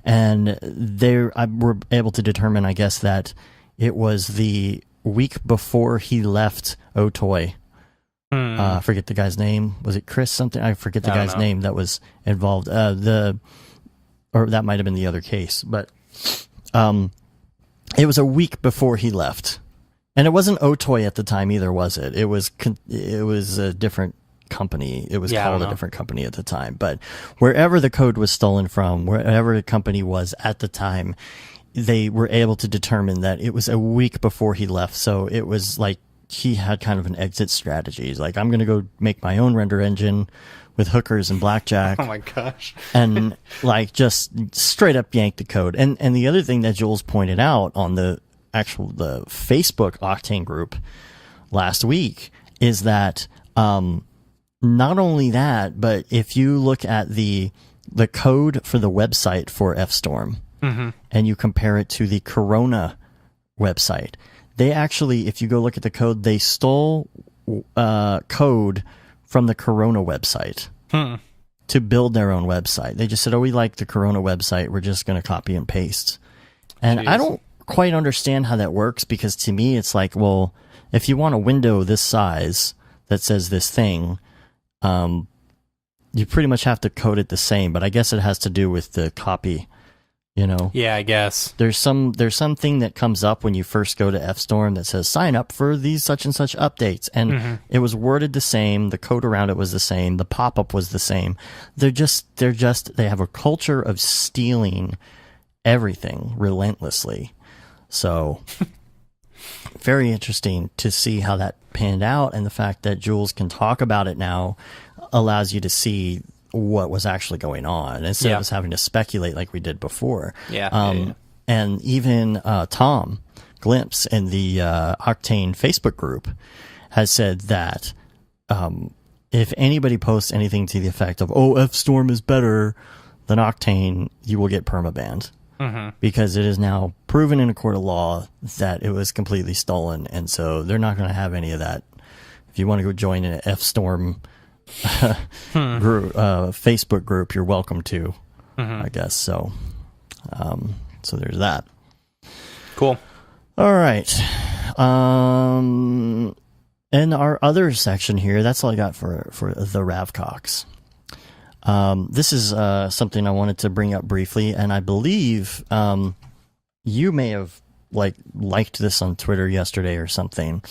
and they were able to determine, I guess, that it was the week before he left Otoy. I forget the guy's name. Was it Chris something? I forget the guy's name that was involved. Or that might have been the other case, but it was a week before he left, and it wasn't Otoy at the time either, was it? It was a different company. It was called a different company at the time. But wherever the code was stolen from, wherever the company was at the time, they were able to determine that it was a week before he left. So it was like he had kind of an exit strategy. He's like, I'm going to go make my own render engine with hookers and blackjack.
Oh my gosh.
And like just straight up yank the code. And the other thing that Jules pointed out on the Facebook Octane group last week is that not only that, but if you look at the code for the website for F-Storm and you compare it to the Corona website, they actually, if you go look at the code, they stole code from the Corona website to build their own website. They just said, oh, we like the Corona website, we're just going to copy and paste. And
Jeez.
I don't quite understand how that works, because to me it's like, well, if you want a window this size that says this thing, you pretty much have to code it the same. But I guess it has to do with the copy, you know.
Yeah, I guess
There's something that comes up when you first go to FStorm that says sign up for these such and such updates, and it was worded the same. The code around it was the same. The pop-up was the same. They have a culture of stealing everything relentlessly. So very interesting to see how that panned out, and the fact that Jules can talk about it now allows you to see what was actually going on instead of us having to speculate like we did before. And even Tom Glimpse in the Octane Facebook group has said that if anybody posts anything to the effect of, oh, FStorm is better than Octane, you will get permabanned. Because it is now proven in a court of law that it was completely stolen, and so they're not going to have any of that. If you want to go join an FStorm Facebook group, you're welcome to, I guess. So, so there's that.
Cool.
All right. In our other section here, that's all I got for the Ravcox. This is something I wanted to bring up briefly, and I believe you may have liked this on Twitter yesterday or something.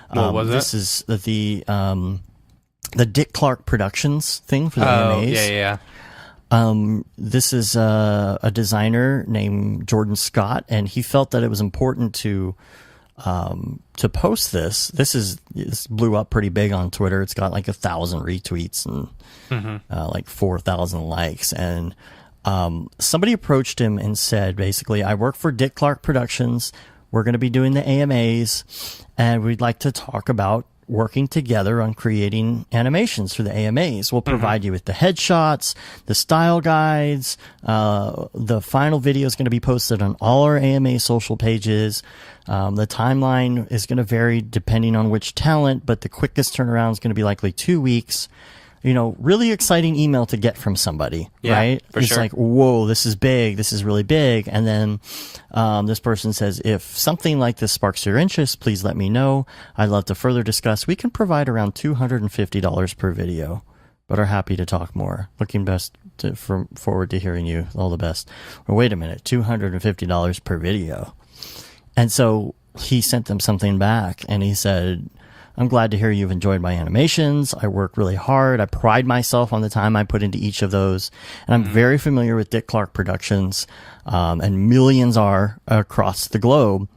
What was
this
it?
Is the Dick Clark Productions thing for the AMAs.
Yeah.
This is a designer named Jordan Scott, and he felt that it was important to post this. This blew up pretty big on Twitter. It's got like 1,000 retweets and like 4,000 likes. And somebody approached him and said, basically, I work for Dick Clark Productions. We're going to be doing the AMAs, and we'd like to talk about working together on creating animations for the AMAs. We'll provide you with the headshots, the style guides. The final video is going to be posted on all our AMA social pages. The timeline is going to vary depending on which talent, but the quickest turnaround is going to be likely 2 weeks. You know, really exciting email to get from somebody, right? It's
sure.
like, whoa, this is big. This is really big. And then this person says, if something like this sparks your interest, please let me know. I'd love to further discuss. We can provide around $250 per video, but are happy to talk more. Looking forward to hearing you. All the best. Or wait a minute, $250 per video. And so he sent them something back, and he said, I'm glad to hear you've enjoyed my animations. I work really hard. I pride myself on the time I put into each of those. And I'm very familiar with Dick Clark Productions, and millions are across the globe.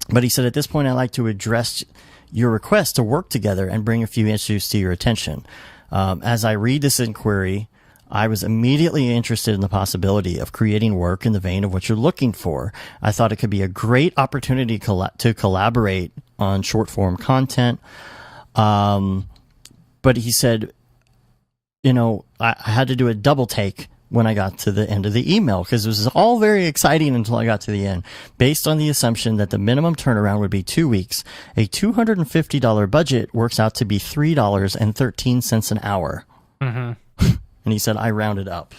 But he said, at this point, I'd like to address your request to work together and bring a few issues to your attention. As I read this inquiry, I was immediately interested in the possibility of creating work in the vein of what you're looking for. I thought it could be a great opportunity to collaborate on short form content. But he said, you know, I had to do a double take when I got to the end of the email, because it was all very exciting until I got to the end. Based on the assumption that the minimum turnaround would be 2 weeks, a $250 budget works out to be $3.13 an hour. And he said, I rounded up.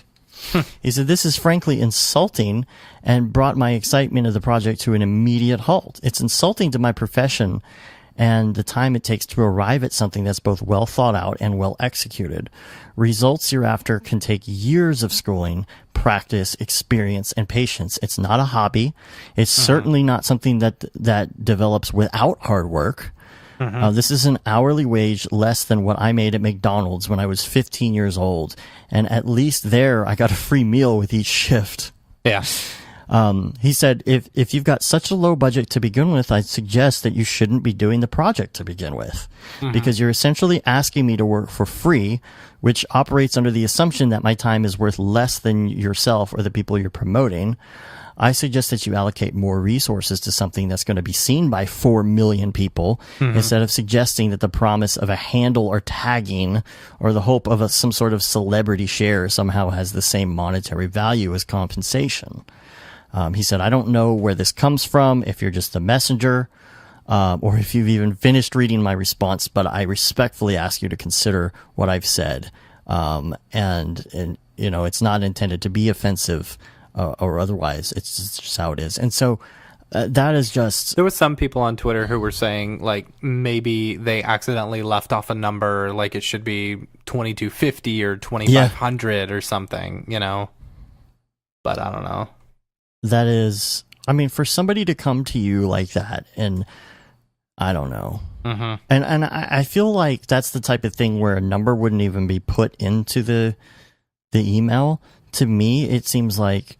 He said, this is frankly insulting and brought my excitement of the project to an immediate halt. It's insulting to my profession and the time it takes to arrive at something that's both well thought out and well executed. Results hereafter can take years of schooling, practice, experience, and patience. It's not a hobby. It's certainly not something that develops without hard work. This is an hourly wage less than what I made at McDonald's when I was 15 years old. And at least there, I got a free meal with each shift.
Yeah.
He said, if you've got such a low budget to begin with, I'd suggest that you shouldn't be doing the project to begin with, because you're essentially asking me to work for free, which operates under the assumption that my time is worth less than yourself or the people you're promoting. I suggest that you allocate more resources to something that's going to be seen by 4 million people, instead of suggesting that the promise of a handle or tagging or the hope of some sort of celebrity share somehow has the same monetary value as compensation. He said, I don't know where this comes from, if you're just a messenger, or if you've even finished reading my response, but I respectfully ask you to consider what I've said. And you know, it's not intended to be offensive or otherwise. It's just how it is. And so that is just...
There was some people on Twitter who were saying, like, maybe they accidentally left off a number, like it should be 2250 or 2500 or something, you know? But I don't know.
That is... I mean, for somebody to come to you like that, and I don't know.
Mm-hmm.
And I feel like that's the type of thing where a number wouldn't even be put into the email. To me, it seems like...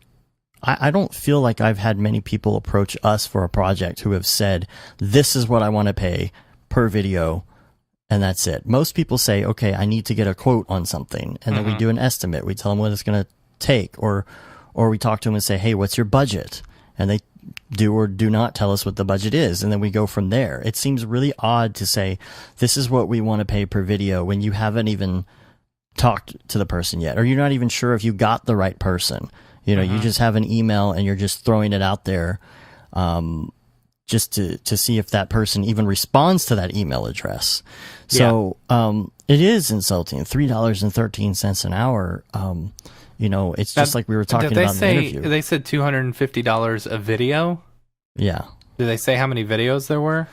I don't feel like I've had many people approach us for a project who have said, this is what I want to pay per video, and that's it. Most people say, okay, I need to get a quote on something, and then we do an estimate. We tell them what it's going to take, or we talk to them and say, hey, what's your budget? And they do or do not tell us what the budget is, and then we go from there. It seems really odd to say, this is what we want to pay per video, when you haven't even talked to the person yet, or you're not even sure if you got the right person. You know, you just have an email and you're just throwing it out there just to see if that person even responds to that email address. So it is insulting. $3.13 an hour. You know, it's just like we were talking about in the interview.
They said $250 a video?
Yeah.
Did they say how many videos there were?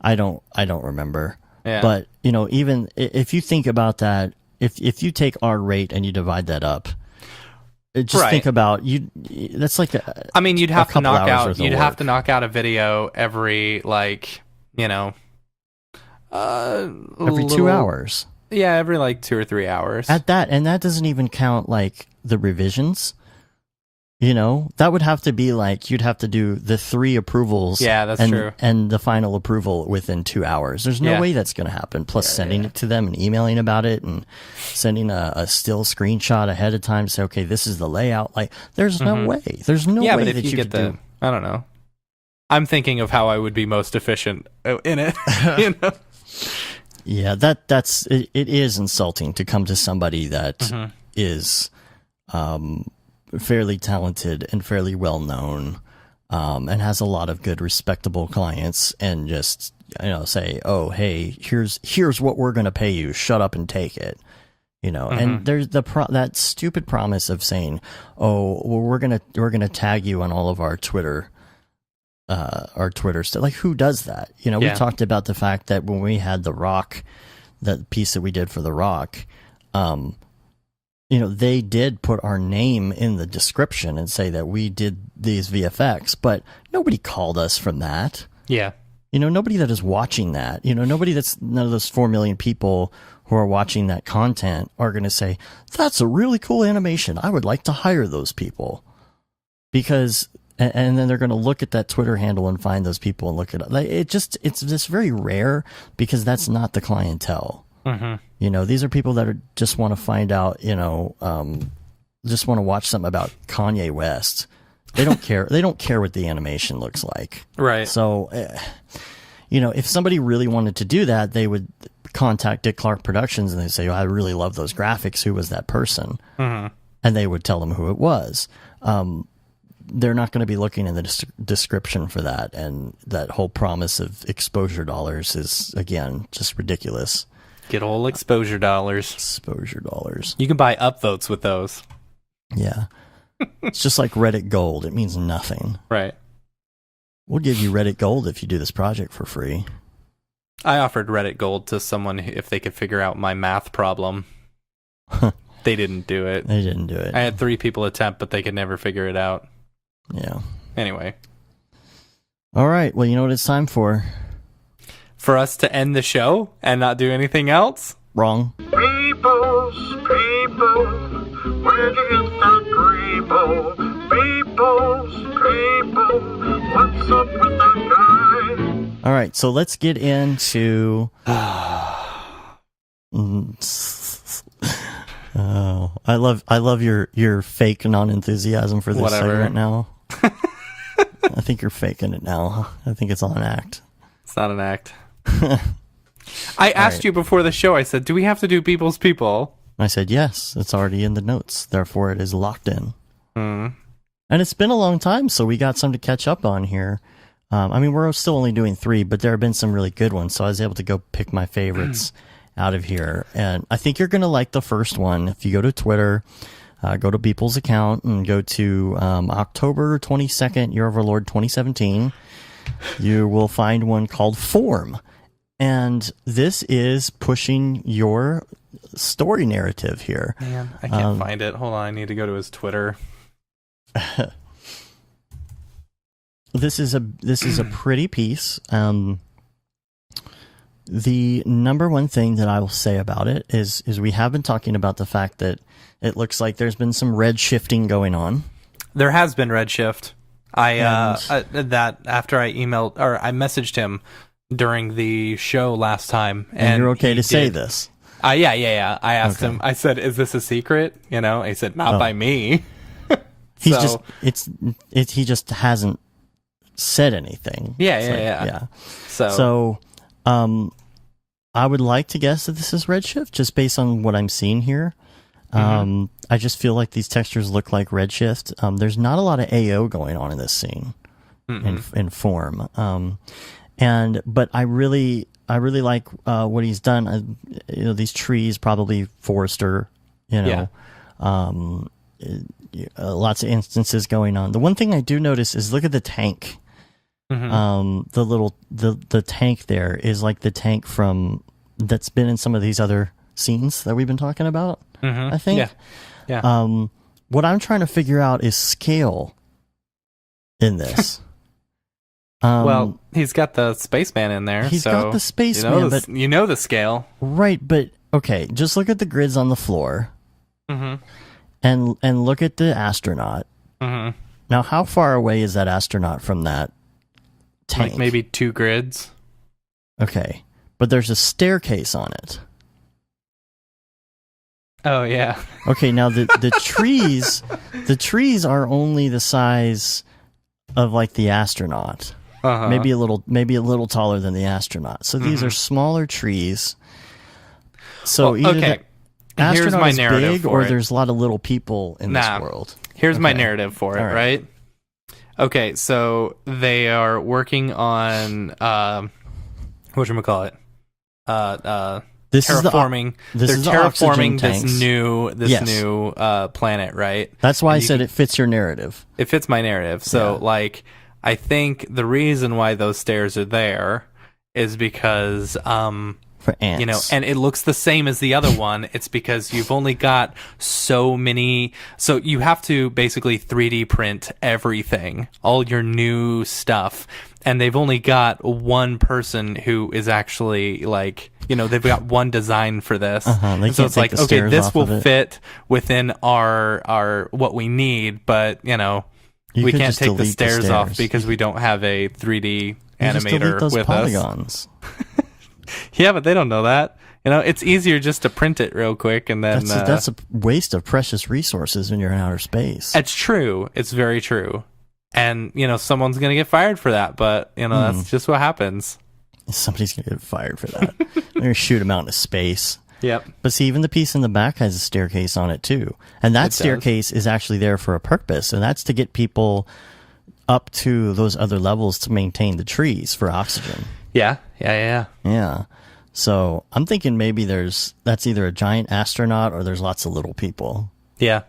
I don't remember.
Yeah.
But, you know, even if you think about that, if you take our rate and you divide that up, just think about that's like
you'd have to knock out a video every, like, you know,
every 2 hours.
Yeah, every like 2 or 3 hours.
And that doesn't even count like the revisions. You know, that would have to be like, you'd have to do the 3 approvals.
Yeah, that's true.
And the final approval within 2 hours. There's no way that's going to happen. Plus sending it to them and emailing about it and sending a still screenshot ahead of time to say, okay, this is the layout. Like, there's no way. There's no way
but if
that
you
could do.
I don't know. I'm thinking of how I would be most efficient in it. You know?
Yeah, it is insulting to come to somebody that is, fairly talented and fairly well known, and has a lot of good, respectable clients, and just, you know, say, "Oh, hey, here's what we're going to pay you. Shut up and take it." You know, and there's that stupid promise of saying, "Oh, well, we're gonna tag you on all of our Twitter stuff." Like, who does that? You know, we talked about the fact that when we had The Rock, that piece that we did for The Rock, you know, they did put our name in the description and say that we did these VFX, but nobody called us from that.
Yeah.
You know, nobody that is watching that, you know, none of those 4 million people who are watching that content are going to say, that's a really cool animation. I would like to hire those people. Because, and then they're going to look at that Twitter handle and find those people and look at it. Like, it's just very rare, because that's not the clientele. You know, these are people that just want to find out, you know, just want to watch something about Kanye West. They don't care. They don't care what the animation looks like.
Right.
So, you know, if somebody really wanted to do that, they would contact Dick Clark Productions and they say, "Oh, I really love those graphics. Who was that person?" And they would tell them who it was. They're not going to be looking in the description for that. And that whole promise of exposure dollars is, again, just ridiculous.
Get old exposure dollars.
Exposure dollars.
You can buy upvotes with those.
Yeah. It's just like Reddit Gold. It means nothing.
Right.
We'll give you Reddit Gold if you do this project for free.
I offered Reddit Gold to someone if they could figure out my math problem. They didn't do it.
They didn't do it.
I had 3 people attempt, but they could never figure it out.
Yeah.
Anyway.
All right. Well, you know what it's time for?
For us to end the show and not do anything else?
Wrong.
People, where'd you get that Grebo? People, what's up with that guy?
All right, so let's get into... Oh, I love your fake non-enthusiasm for this segment now. I think you're faking it now. I think it's all an act.
It's not an act. I asked you before the show, I said, do we have to do People's People?
I said, yes, it's already in the notes. Therefore, it is locked in.
Mm.
And it's been a long time, so we got some to catch up on here. I mean, we're still only doing 3, but there have been some really good ones, so I was able to go pick my favorites out of here. And I think you're going to like the first one. If you go to Twitter, go to Beeple's account and go to October 22nd, Year of Our Lord 2017. You will find one called Form. And this is pushing your story narrative here.
Man, I can't find it. Hold on, I need to go to his Twitter.
This is a pretty piece. The number one thing that I will say about it is we have been talking about the fact that it looks like there's been some red shifting going on.
There has been redshift. That after I emailed or I messaged him during the show last time, and
you're okay to say this.
Yeah. I asked him. I said, "Is this a secret?" You know, he said, "Not by me."
He just hasn't said anything.
Yeah.
So, I would like to guess that this is redshift, just based on what I'm seeing here. I just feel like these textures look like redshift. There's not a lot of AO going on in this scene in Form. But I really like what he's done. These trees, probably Forester, lots of instances going on. The one thing I do notice is look at the tank. The tank there is like the tank that's been in some of these other scenes that we've been talking about. I think.
Yeah.
What I'm trying to figure out is scale in this.
Well, he's got the spaceman in there.
He's got the spaceman, but
you know the scale,
right? But okay, just look at the grids on the floor, and look at the astronaut. Now, how far away is that astronaut from that tank?
Like maybe 2 grids.
Okay, but there's a staircase on it.
Oh yeah.
Okay, now the trees are only the size of like the astronaut. Maybe a little taller than the astronaut. So these are smaller trees. So either the astronaut
here's my
is
narrative
big,
for
or
it.
there's a lot of little people in this world.
Here's my narrative for it,
All
right? Okay, so they are working on whatchamacallit?
This
terraforming.
They're
terraforming
tanks.
this new planet, right?
That's why I said it fits your narrative.
It fits my narrative. So, I think the reason why those stairs are there is because,
For ants.
and it looks the same as the other one. It's because you've only got so many. So you have to basically 3D print everything, all your new stuff. And they've only got one person who is actually they've got one design for this. And so it's like, okay, this will fit within our what we need, but we can't take the stairs off because we don't have a 3D animator
those
with
polygons.
us. Yeah, but they don't know that. It's easier just to print it real quick and then
that's a waste of precious resources when you're in outer space.
It's true. It's very true. And someone's gonna get fired for that, but that's just what happens.
Somebody's gonna get fired for that. They're gonna shoot him out into space.
Yep.
But see, even the piece in the back has a staircase on it too, and that staircase is actually there for a purpose, and that's to get people up to those other levels to maintain the trees for oxygen.
Yeah.
So I'm thinking maybe that's either a giant astronaut or there's lots of little people.
Yeah.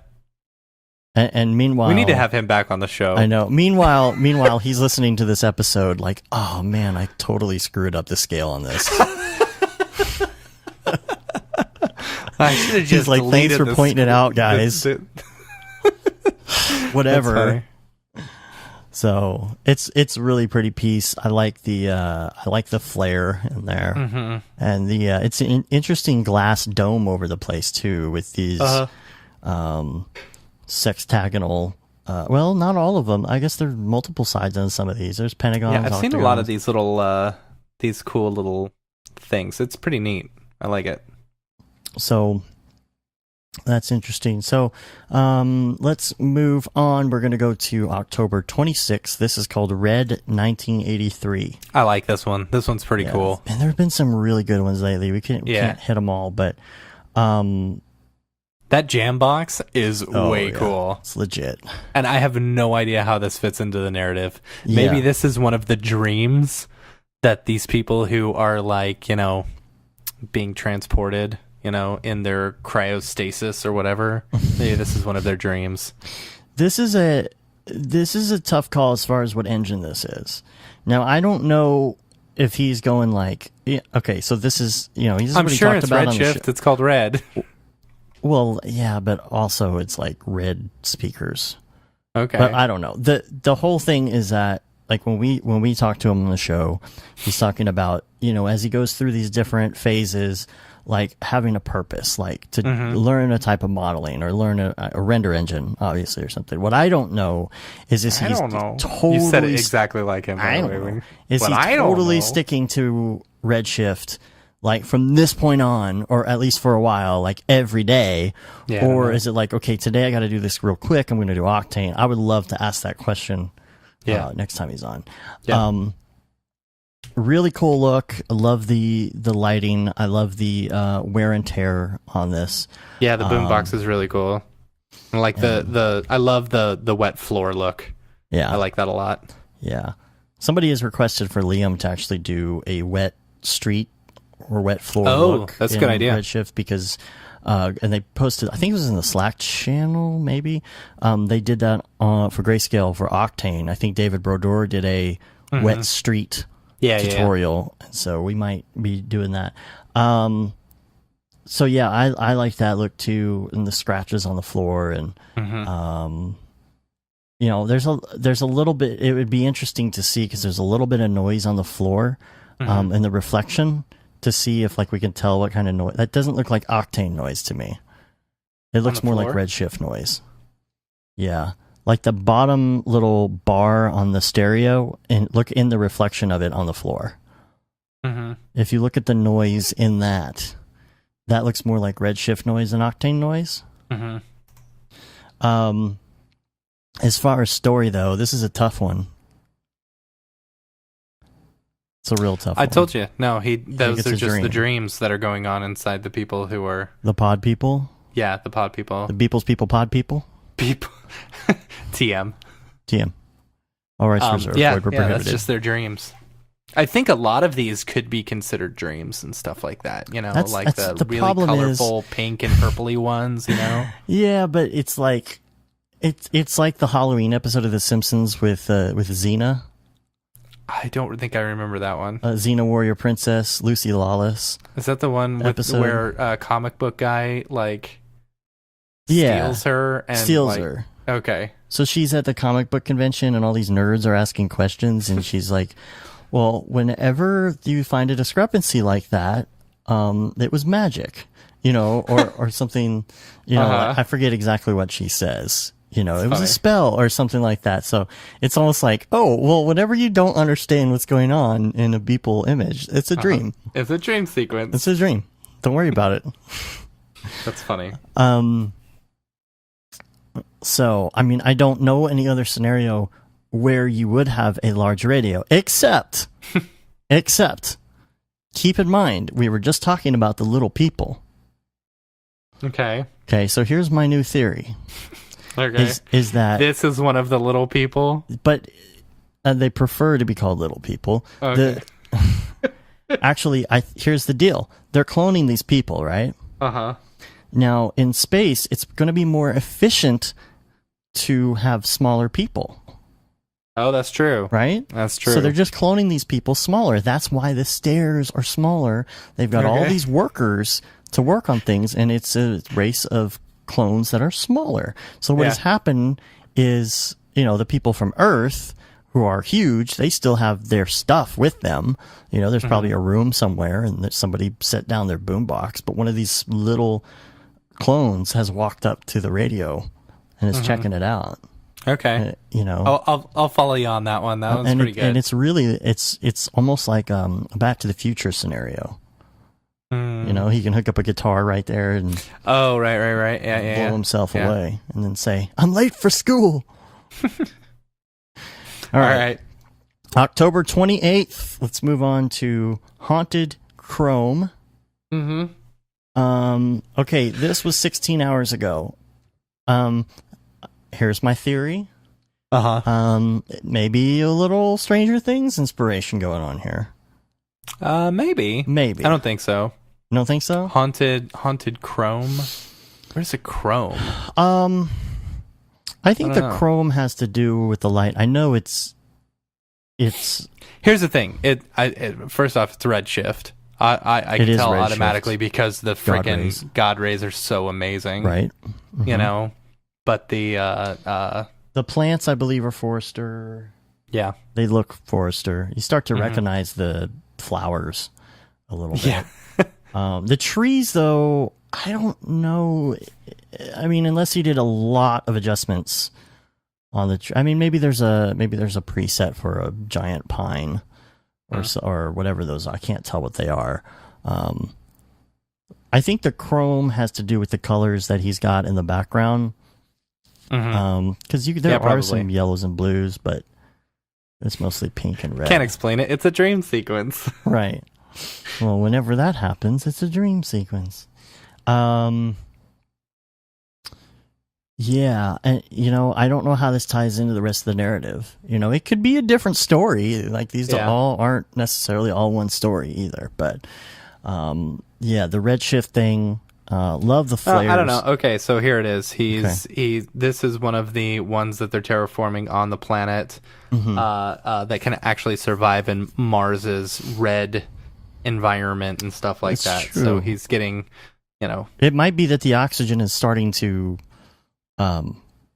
And meanwhile,
we need to have him back on the show.
I know. Meanwhile, he's listening to this episode like, oh man, I totally screwed up the scale on this.
I should have just
He's like, thanks for pointing it out, guys. Whatever. So it's really pretty piece. I like the flare in there, and it's an interesting glass dome over the place too, with these sextagonal. Well, not all of them. I guess there's multiple sides on some of these. There's pentagons.
Yeah, I've seen a lot of these little, these cool little things. It's pretty neat. I like it.
So that's interesting. So let's move on. We're going to go to October 26th. This is called Red 1983.
I like this one. This one's pretty cool.
And there have been some really good ones lately. We can't hit them all, but
that jam box is way cool.
It's legit.
And I have no idea how this fits into the narrative. Maybe this is one of the dreams that these people who are being transported in their cryostasis or whatever. Maybe this is one of their dreams.
This is a tough call as far as what engine this is. Now, I don't know if he's going like, okay, so this is, he's
I'm
what he
sure
talked
it's
about on the
Redshift.
show.
It's called Red.
Well, yeah, but also it's like red speakers.
Okay.
But I don't know. The whole thing is that, like, when we talk to him on the show, he's talking about, as he goes through these different phases, like having a purpose, like to learn a type of modeling or learn a render engine, obviously, or something. What I don't know is
I
he's
don't know.
totally...
You said it exactly like him.
I don't know. Is he
I don't
totally
know.
sticking to Redshift, like, from this point on, or at least for a while, like, every day?
Yeah, I don't
or
know.
is it like, okay, today I got to do this real quick, I'm going to do Octane? I would love to ask that question next time he's on.
Yeah.
Really cool look. I love the lighting. I love the wear and tear on this.
Yeah, the boombox is really cool. I like I love the wet floor look.
Yeah.
I like that a lot.
Yeah. Somebody has requested for Liam to actually do a wet street or wet floor look.
That's a
in
good idea.
Redshift, because and they posted, I think it was in the Slack channel, maybe. They did that for Grayscale for Octane. I think David Brodeur did a wet street tutorial. And so we might be doing that. So yeah, I like that look too, and the scratches on the floor, and there's a little bit. It would be interesting to see, because there's a little bit of noise on the floor, and the reflection, to see if, like, we can tell what kind of noise. That doesn't look like Octane noise to me. It looks more like Redshift noise. Yeah. Like the bottom little bar on the stereo, and look in the reflection of it on the floor. If you look at the noise in that looks more like Redshift noise than Octane noise. As far as story, though, this is a tough one. It's a real tough one.
I told you. No, those
it's
are
a
just
dream.
the dreams that are going on inside the people who are...
The pod people?
Yeah, the pod people.
The Beeples people, pod people?
People. TM.
TM. All rights reserved.
Yeah,
Void were
that's
prohibited.
just their dreams. I think a lot of these could be considered dreams and stuff like that.
That's
the really
problem
colorful pink and purpley ones,
Yeah, but it's like it's like the Halloween episode of The Simpsons with Xena.
I don't think I remember that one.
Xena Warrior Princess, Lucy Lawless.
Is that the one with
episode?
where comic book guy steals her and
steals her?
Okay.
So she's at the comic book convention, and all these nerds are asking questions, and she's like, well, whenever you find a discrepancy like that, it was magic, or something, I forget exactly what she says. It was
funny.
a spell or something like that. So it's almost like, oh, well, whenever you don't understand what's going on in a Beeple image, it's a dream.
It's a dream sequence.
It's a dream. Don't worry about it.
That's funny.
So, I mean, I don't know any other scenario where you would have a large radio, except, keep in mind, we were just talking about the little people.
Okay.
Okay, so here's my new theory.
Okay.
Is that...
This is one of the little people?
But they prefer to be called little people.
Okay.
Actually, here's the deal. They're cloning these people, right?
Uh-huh.
Now, in space, it's going to be more efficient to have smaller people.
Oh, that's true.
Right?
That's true.
So they're just cloning these people smaller. That's why the stairs are smaller. They've got all these workers to work on things, and it's a race of clones that are smaller. So what has happened is, the people from Earth, who are huge, they still have their stuff with them. There's probably a room somewhere, and that somebody set down their boombox, but one of these little clones has walked up to the radio and is checking it out.
Okay. I'll follow you on that one. That one's pretty good.
And it's really, it's almost like a Back to the Future scenario. He can hook up a guitar right there and
right. Yeah.
blow himself away, and then say, "I'm late for school." All right. October 28th. Let's move on to Haunted Chrome. Okay, this was 16 hours ago. Here's my theory. Maybe a little Stranger Things inspiration going on here.
Maybe.
Maybe.
I don't think so.
You don't think so?
Haunted chrome. Where's the chrome?
I think the chrome has to do with the light. I know it's.
Here's the thing. First off, it's redshift. I can tell automatically because the freaking God rays are so amazing,
right? Mm-hmm.
You know, but the
plants, I believe, are Forester.
Yeah,
they look Forester. You start to recognize the flowers a little bit.
Yeah.
The trees, though, I don't know. I mean, unless you did a lot of adjustments on the. I mean, maybe there's a preset for a giant pine, or whatever those are. I can't tell what they are. I think the chrome has to do with the colors that he's got in the background. Because there are some yellows and blues, but it's mostly pink and red.
Can't explain it. It's a dream sequence.
Right. Well, whenever that happens, it's a dream sequence. Yeah, and I don't know how this ties into the rest of the narrative. It could be a different story. Like these all aren't necessarily all one story either. But the redshift thing. Love the flares.
I don't know. Okay, so here it is. This is one of the ones that they're terraforming on the planet that can actually survive in Mars's red environment and stuff like that.
True.
So he's getting,
It might be that the oxygen is starting to,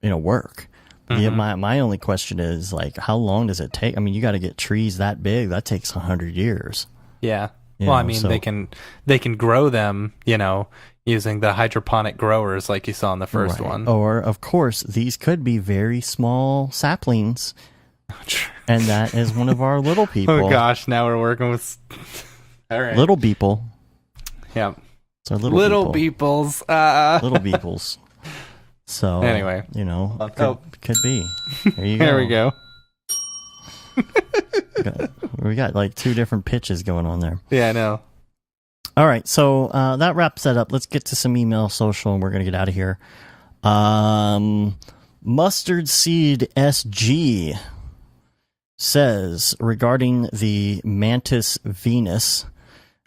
work. My only question is, like, how long does it take? I mean, you got to get trees that big. That takes 100 years.
Yeah. I mean, they can grow them, using the hydroponic growers like you saw in the first one.
Or, of course, these could be very small saplings. And that is one of our little people.
Oh, gosh. Now we're working with... All right.
Little people.
Yeah.
It's our little
peoples.
Little peoples. So,
anyway.
Could be. There you go.
There we go.
We got like two different pitches going on there.
Yeah, I know.
All right, so that wraps that up. Let's get to some email social, and we're going to get out of here. Mustard Seed SG says, regarding the Mantis Venus,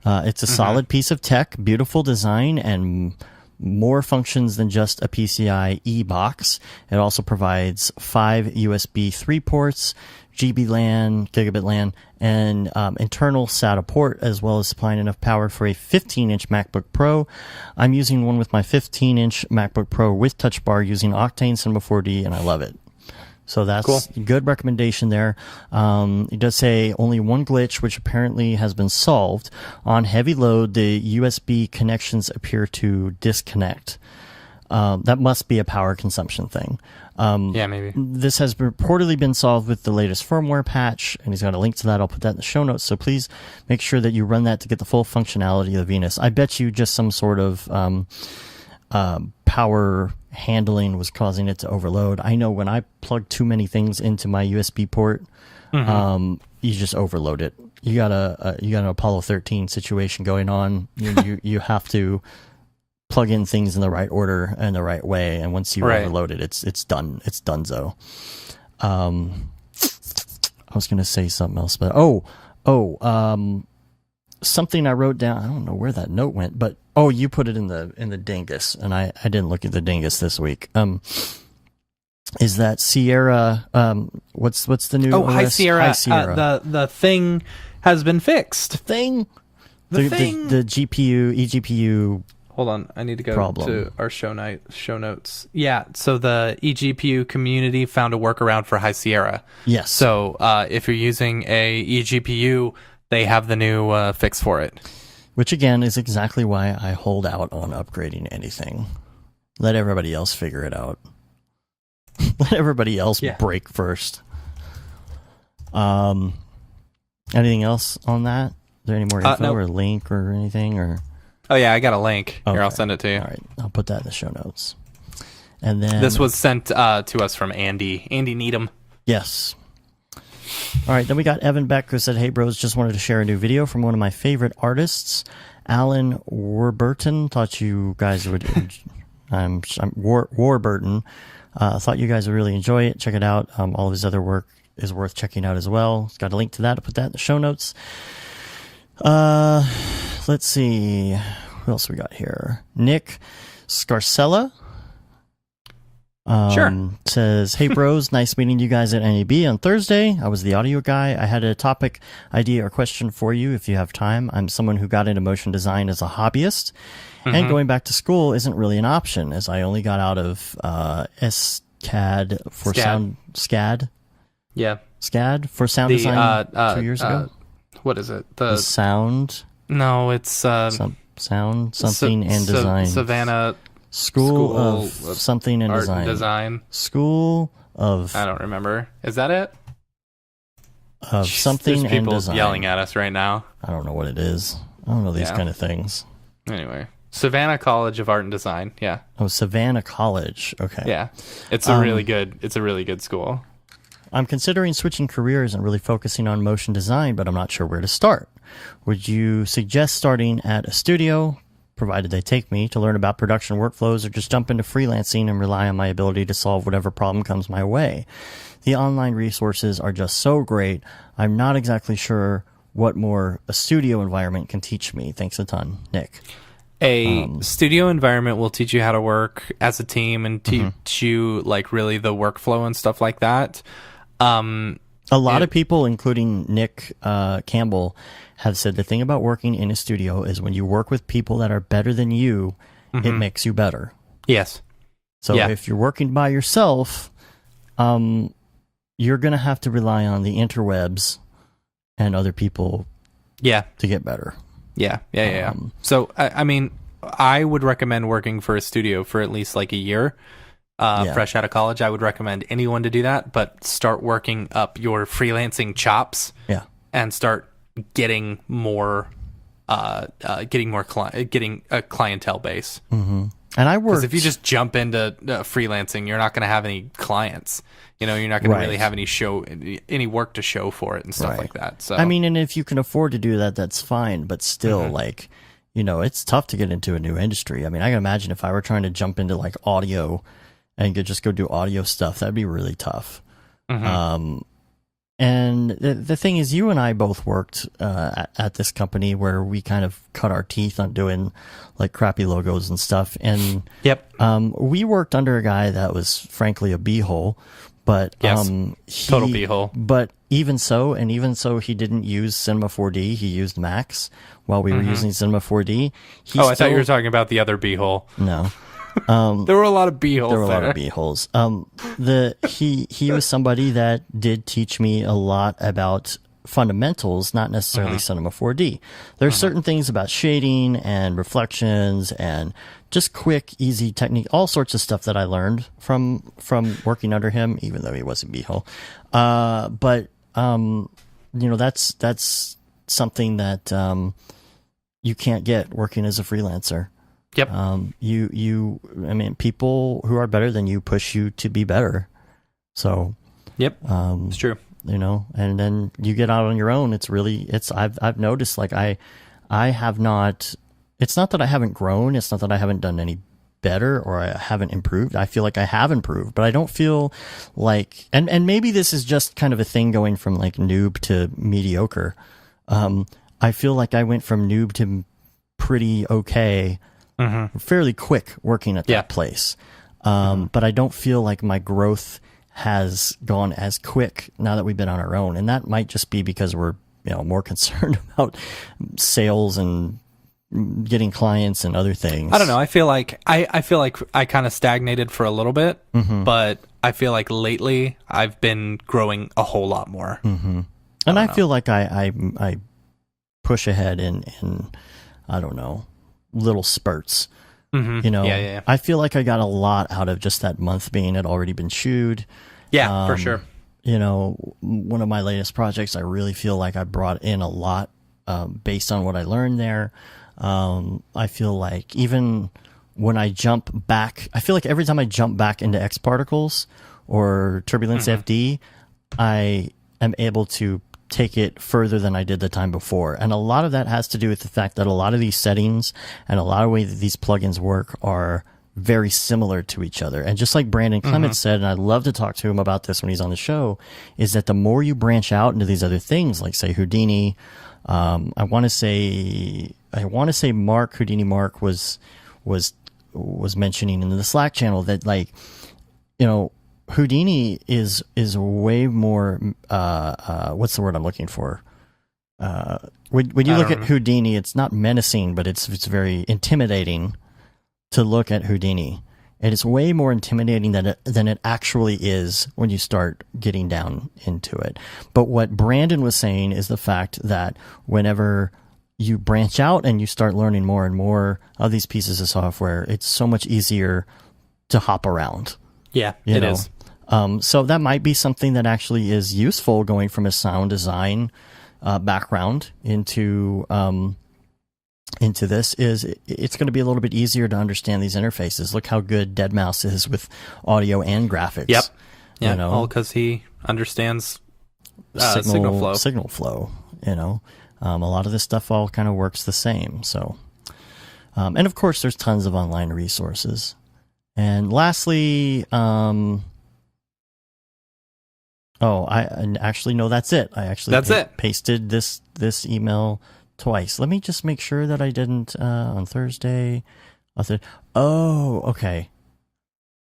it's a solid piece of tech, beautiful design, and more functions than just a PCI box. It also provides 5 USB 3 ports, GB LAN, gigabit LAN, and internal SATA port, as well as supplying enough power for a 15-inch MacBook Pro. I'm using one with my 15-inch MacBook Pro with Touch Bar using Octane Cinema 4D, and I love it. So that's
cool.
Good recommendation there. It does say only one glitch, which apparently has been solved. On heavy load, the USB connections appear to disconnect. That must be a power consumption thing.
Yeah, maybe.
This has reportedly been solved with the latest firmware patch, and he's got a link to that. I'll put that in the show notes. So please make sure that you run that to get the full functionality of the Venus. I bet you just some sort of power handling was causing it to overload. I know when I plug too many things into my USB port, you just overload it. You got an Apollo 13 situation going on. You have to plug in things in the right order and the right way, and once you overload it, it's done. It's donezo. I was going to say something else, but something I wrote down. I don't know where that note went, but you put it in the dingus, and I didn't look at the dingus this week. Is that Sierra? What's the new?
High
OS?
Sierra.
High Sierra.
The thing has been fixed.
The GPU eGPU.
Hold on, I need to go
problem.
to our show notes. Yeah, so the eGPU community found a workaround for High Sierra.
Yes.
So if you're using a eGPU, they have the new fix for it.
Which again is exactly why I hold out on upgrading anything. Let everybody else figure it out. Let everybody else break first. Anything else on that? Is there any more info or link or anything or?
Oh yeah, I got a link.
Okay.
Here, I'll send it to you.
All right, I'll put that in the show notes. And then
this was sent to us from Andy Needham.
Yes. All right, then we got Evan Beck, who said, "Hey bros, just wanted to share a new video from one of my favorite artists, Alan Warburton. Thought you guys would. Warburton. Thought you guys would really enjoy it. Check it out. All of his other work is worth checking out as well. It's got a link to that. I'll put that in the show notes. let's see. Who else we got here? Nick Scarcella.
Sure.
Says, hey bros, nice meeting you guys at NAB on Thursday. I was the audio guy. I had a topic, idea, or question for you if you have time. I'm someone who got into motion design as a hobbyist, and going back to school isn't really an option as I only got out of SCAD for sound SCAD.
Yeah.
SCAD for sound design 2 years ago.
What is it?
The sound.
No, it's
Sound something and design.
Savannah
School of something and
Art
design.
And Design.
School of.
I don't remember. Is that it?
Of something
There's
and
people
design.
yelling at us right now.
I don't know what it is. I don't know these kind of things.
Anyway, Savannah College of Art and Design. Yeah.
Oh, Savannah College. Okay.
Yeah. It's a really good school.
I'm considering switching careers and really focusing on motion design, but I'm not sure where to start. Would you suggest starting at a studio, provided they take me, to learn about production workflows, or just jump into freelancing and rely on my ability to solve whatever problem comes my way? The online resources are just so great. I'm not exactly sure what more a studio environment can teach me. Thanks a ton, Nick.
A studio environment will teach you how to work as a team and teach you like really the workflow and stuff like that.
A lot of people, including Nick Campbell, have said the thing about working in a studio is when you work with people that are better than you, it makes you better.
Yes.
So if you're working by yourself, you're going to have to rely on the interwebs and other people to get better. Yeah. So, I mean, I would recommend working for a studio for at least like a year. Fresh out of college, I would recommend anyone to do that, but start working up your freelancing chops and start getting getting a clientele base. And I work,
because if you just jump into freelancing, you're not going to have any clients. You know, you're not going to really have any work to show for it and stuff like that. So
I mean, and if you can afford to do that, that's fine. But still, like, you know, it's tough to get into a new industry. I mean, I can imagine if I were trying to jump into like audio and could just go do audio stuff, that'd be really tough. And the thing is, you and I both worked at this company where we kind of cut our teeth on doing like crappy logos and stuff. And we worked under a guy that was frankly a beehole, but
total beehole.
But even so, he didn't use Cinema 4D. He used Max while we were using Cinema 4D.
I thought you were talking about the other beehole.
No.
There were a lot of beeholes.
There were a lot of beeholes. He was somebody that did teach me a lot about fundamentals, not necessarily Cinema 4D. There's certain things about shading and reflections and just quick, easy technique, all sorts of stuff that I learned from working under him, even though he was a beehole. But you know, that's something that you can't get working as a freelancer.
Yep.
I mean, people who are better than you push you to be better. So,
it's true.
You know, and then you get out on your own. I've noticed, like, I have not, it's not that I haven't grown. It's not that I haven't done any better or I haven't improved. I feel like I have improved, but I don't feel like, and maybe this is just kind of a thing going from like noob to mediocre. I feel like I went from noob to pretty okay fairly quick working at that place. But I don't feel like my growth has gone as quick now that we've been on our own. And that might just be because we're, you know, more concerned about sales and getting clients and other things.
I don't know. I feel like I kind of stagnated for a little bit, but I feel like lately I've been growing a whole lot more.
And I feel like I push ahead in I don't know, little spurts. You know, I feel like I got a lot out of just that month being had already been chewed.
Yeah, for sure.
You know, one of my latest projects, I really feel like I brought in a lot based on what I learned there. I feel like even when I jump back, I feel like every time I jump back into X Particles or Turbulence FD, I am able to take it further than I did the time before. And a lot of that has to do with the fact that a lot of these settings and a lot of ways that these plugins work are very similar to each other. And just like Brandon Clements said, and I'd love to talk to him about this when he's on the show, is that the more you branch out into these other things, like say Houdini, I want to say want to say Houdini Mark was mentioning in the Slack channel that, like, you know, Houdini is way more what's the word I'm looking for? When you look at Houdini, it's not menacing, but it's very intimidating to look at Houdini. And it's way more intimidating than it actually is when you start getting down into it. But what Brandon was saying is the fact that whenever you branch out and you start learning more and more of these pieces of software, it's so much easier to hop around.
Yeah, it is.
So that might be something that actually is useful, going from a sound design background into this. Is it's going to be a little bit easier to understand these interfaces. Look how good Deadmau5 is with audio and graphics.
Yep. Yeah,
you know?
all because he understands signal flow.
Signal flow, you know. A lot of this stuff all kind of works the same. So, and of course, there's tons of online resources. And lastly, that's it. I actually pasted this email twice. Let me just make sure that I didn't on Thursday. Okay.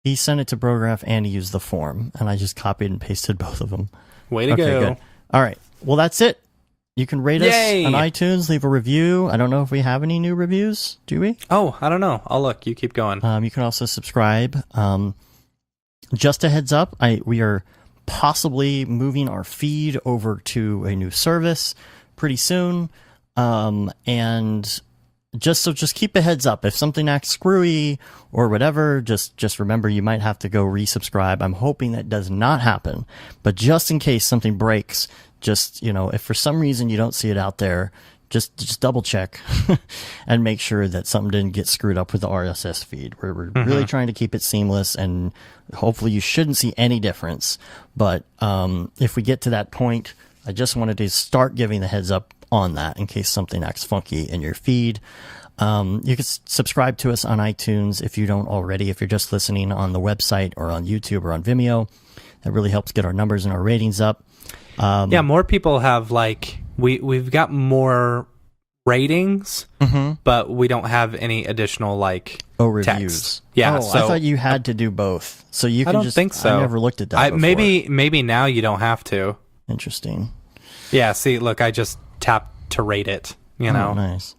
He sent it to Brograph and he used the form, and I just copied and pasted both of them.
Way to go. Good.
All right. Well, that's it. You can rate
Yay!
us on iTunes, leave a review. I don't know if we have any new reviews. Do we?
Oh, I don't know. I'll look. You keep going.
You can also subscribe. Just a heads up, we are possibly moving our feed over to a new service pretty soon. And just keep a heads up. If something acts screwy or whatever, just remember you might have to go resubscribe. I'm hoping that does not happen, but just in case something breaks, just, you know, if for some reason you don't see it out there, just double check and make sure that something didn't get screwed up with the RSS feed. We're really trying to keep it seamless, and hopefully you shouldn't see any difference. But if we get to that point, I just wanted to start giving the heads up on that in case something acts funky in your feed. You can subscribe to us on iTunes if you don't already. If you're just listening on the website or on YouTube or on Vimeo, that really helps get our numbers and our ratings up.
Yeah, more people have, like, we've got more ratings, but we don't have any additional, like,
reviews.
Text. Yeah,
so I thought you had to do both. So you can
I don't think so.
I never looked at that before.
Maybe now you don't have to.
Interesting.
Yeah, see, look, I just tapped to rate it, you know.
Nice.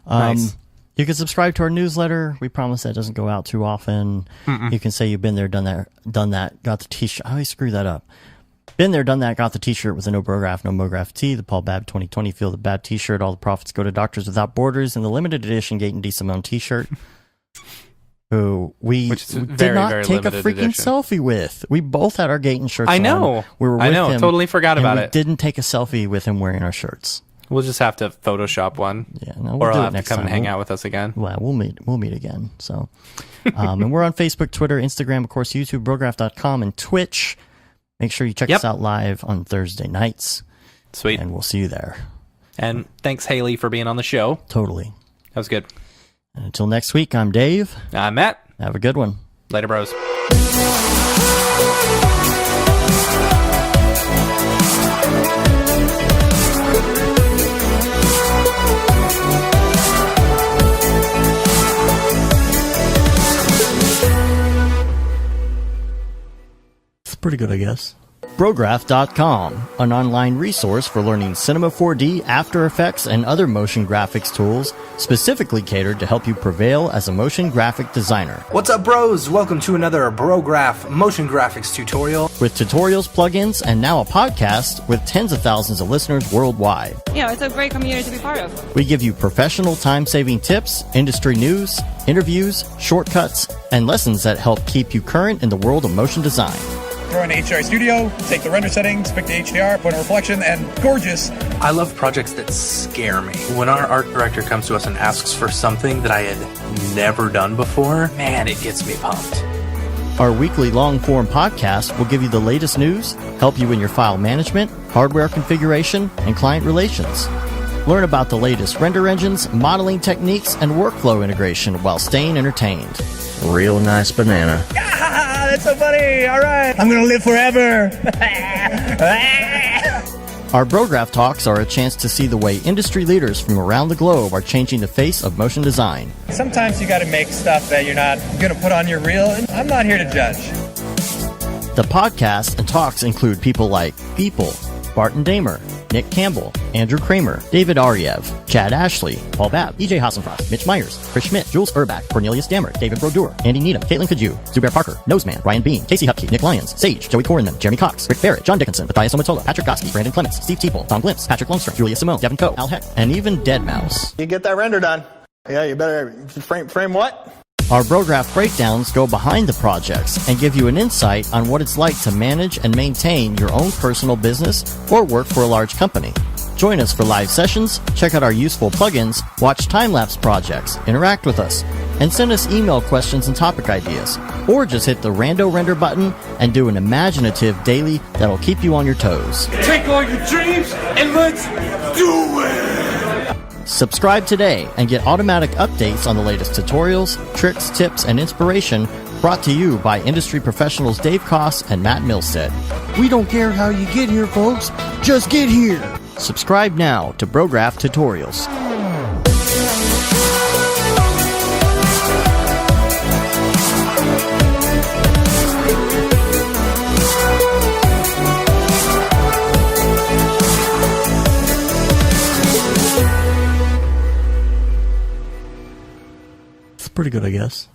Nice.
You can subscribe to our newsletter. We promise that doesn't go out too often. You can say you've been there, done that, got the t-shirt. I always screw that up. Been there, done that, got the t-shirt with the No Brograph, No Mograph tee, the Paul Babb 2020 Feel the Babb t-shirt. All the profits go to Doctors Without Borders, and the limited edition Gate and D. Simone t-shirt. Who we did not take a freaking selfie with. We both had our Gayton shirts on.
I know.
We were with him,
totally forgot about it.
Didn't take a selfie with him wearing our shirts.
We'll just have to Photoshop one.
Yeah, no,
or he'll have to come and hang out with us again.
Well, we'll meet again. So, and we're on Facebook, Twitter, Instagram, of course, YouTube, Brograph.com, and Twitch. Make sure you check us out live on Thursday nights.
Sweet.
And we'll see you there.
And thanks, Haley, for being on the show.
Totally.
That was good.
And until next week, I'm Dave.
I'm Matt.
Have a good one.
Later, bros.
It's pretty good, I guess. Brograph.com, an online resource for learning Cinema 4D, After Effects, and other motion graphics tools specifically catered to help you prevail as a motion graphic designer.
What's up, bros? Welcome to another Brograph motion graphics tutorial.
With tutorials, plugins, and now a podcast with tens of thousands of listeners worldwide.
Yeah, it's a great community to be part of.
We give you professional time-saving tips, industry news, interviews, shortcuts, and lessons that help keep you current in the world of motion design.
Throw in HDR Studio, take the render settings, pick the HDR, put in a reflection, and gorgeous.
I love projects that scare me. When our art director comes to us and asks for something that I had never done before, man, it gets me pumped.
Our weekly long-form podcast will give you the latest news, help you in your file management, hardware configuration, and client relations. Learn about the latest render engines, modeling techniques, and workflow integration while staying entertained. Real nice banana.
That's so funny. All right. I'm going to live forever.
Our Brograph Talks are a chance to see the way industry leaders from around the globe are changing the face of motion design.
Sometimes you got to make stuff that you're not going to put on your reel, and I'm not here to judge.
The podcast and talks include people like Beeple, Barton Damer, Nick Campbell, Andrew Kramer, David Ariev, Chad Ashley, Paul Babb, EJ Hassenfrost, Mitch Myers, Chris Schmidt, Jules Urbach, Cornelius Dammer, David Brodeur, Andy Needham, Caitlin Kaju, Zubair Parker, Noseman, Ryan Bean, Casey Hupke, Nick Lyons, Sage, Joey Korenman, Jeremy Cox, Rick Barrett, John Dickinson, Matthias Omatola, Patrick Goski, Brandon Clements, Steve Teeple, Tom Glimpse, Patrick Longstrom, Julia Simone, Devin Coe, Al Heck, and even Deadmau5.
You get that render done. Yeah, you better frame what?
Our Brograph breakdowns go behind the projects and give you an insight on what it's like to manage and maintain your own personal business or work for a large company. Join us for live sessions, check out our useful plugins, watch time-lapse projects, interact with us, and send us email questions and topic ideas. Or just hit the Rando Render button and do an imaginative daily that'll keep you on your toes.
Take all your dreams and let's do it!
Subscribe today and get automatic updates on the latest tutorials, tricks, tips, and inspiration brought to you by industry professionals Dave Koss and Matt Milstead.
We don't care how you get here, folks. Just get here.
Subscribe now to Brograph Tutorials. It's pretty good, I guess.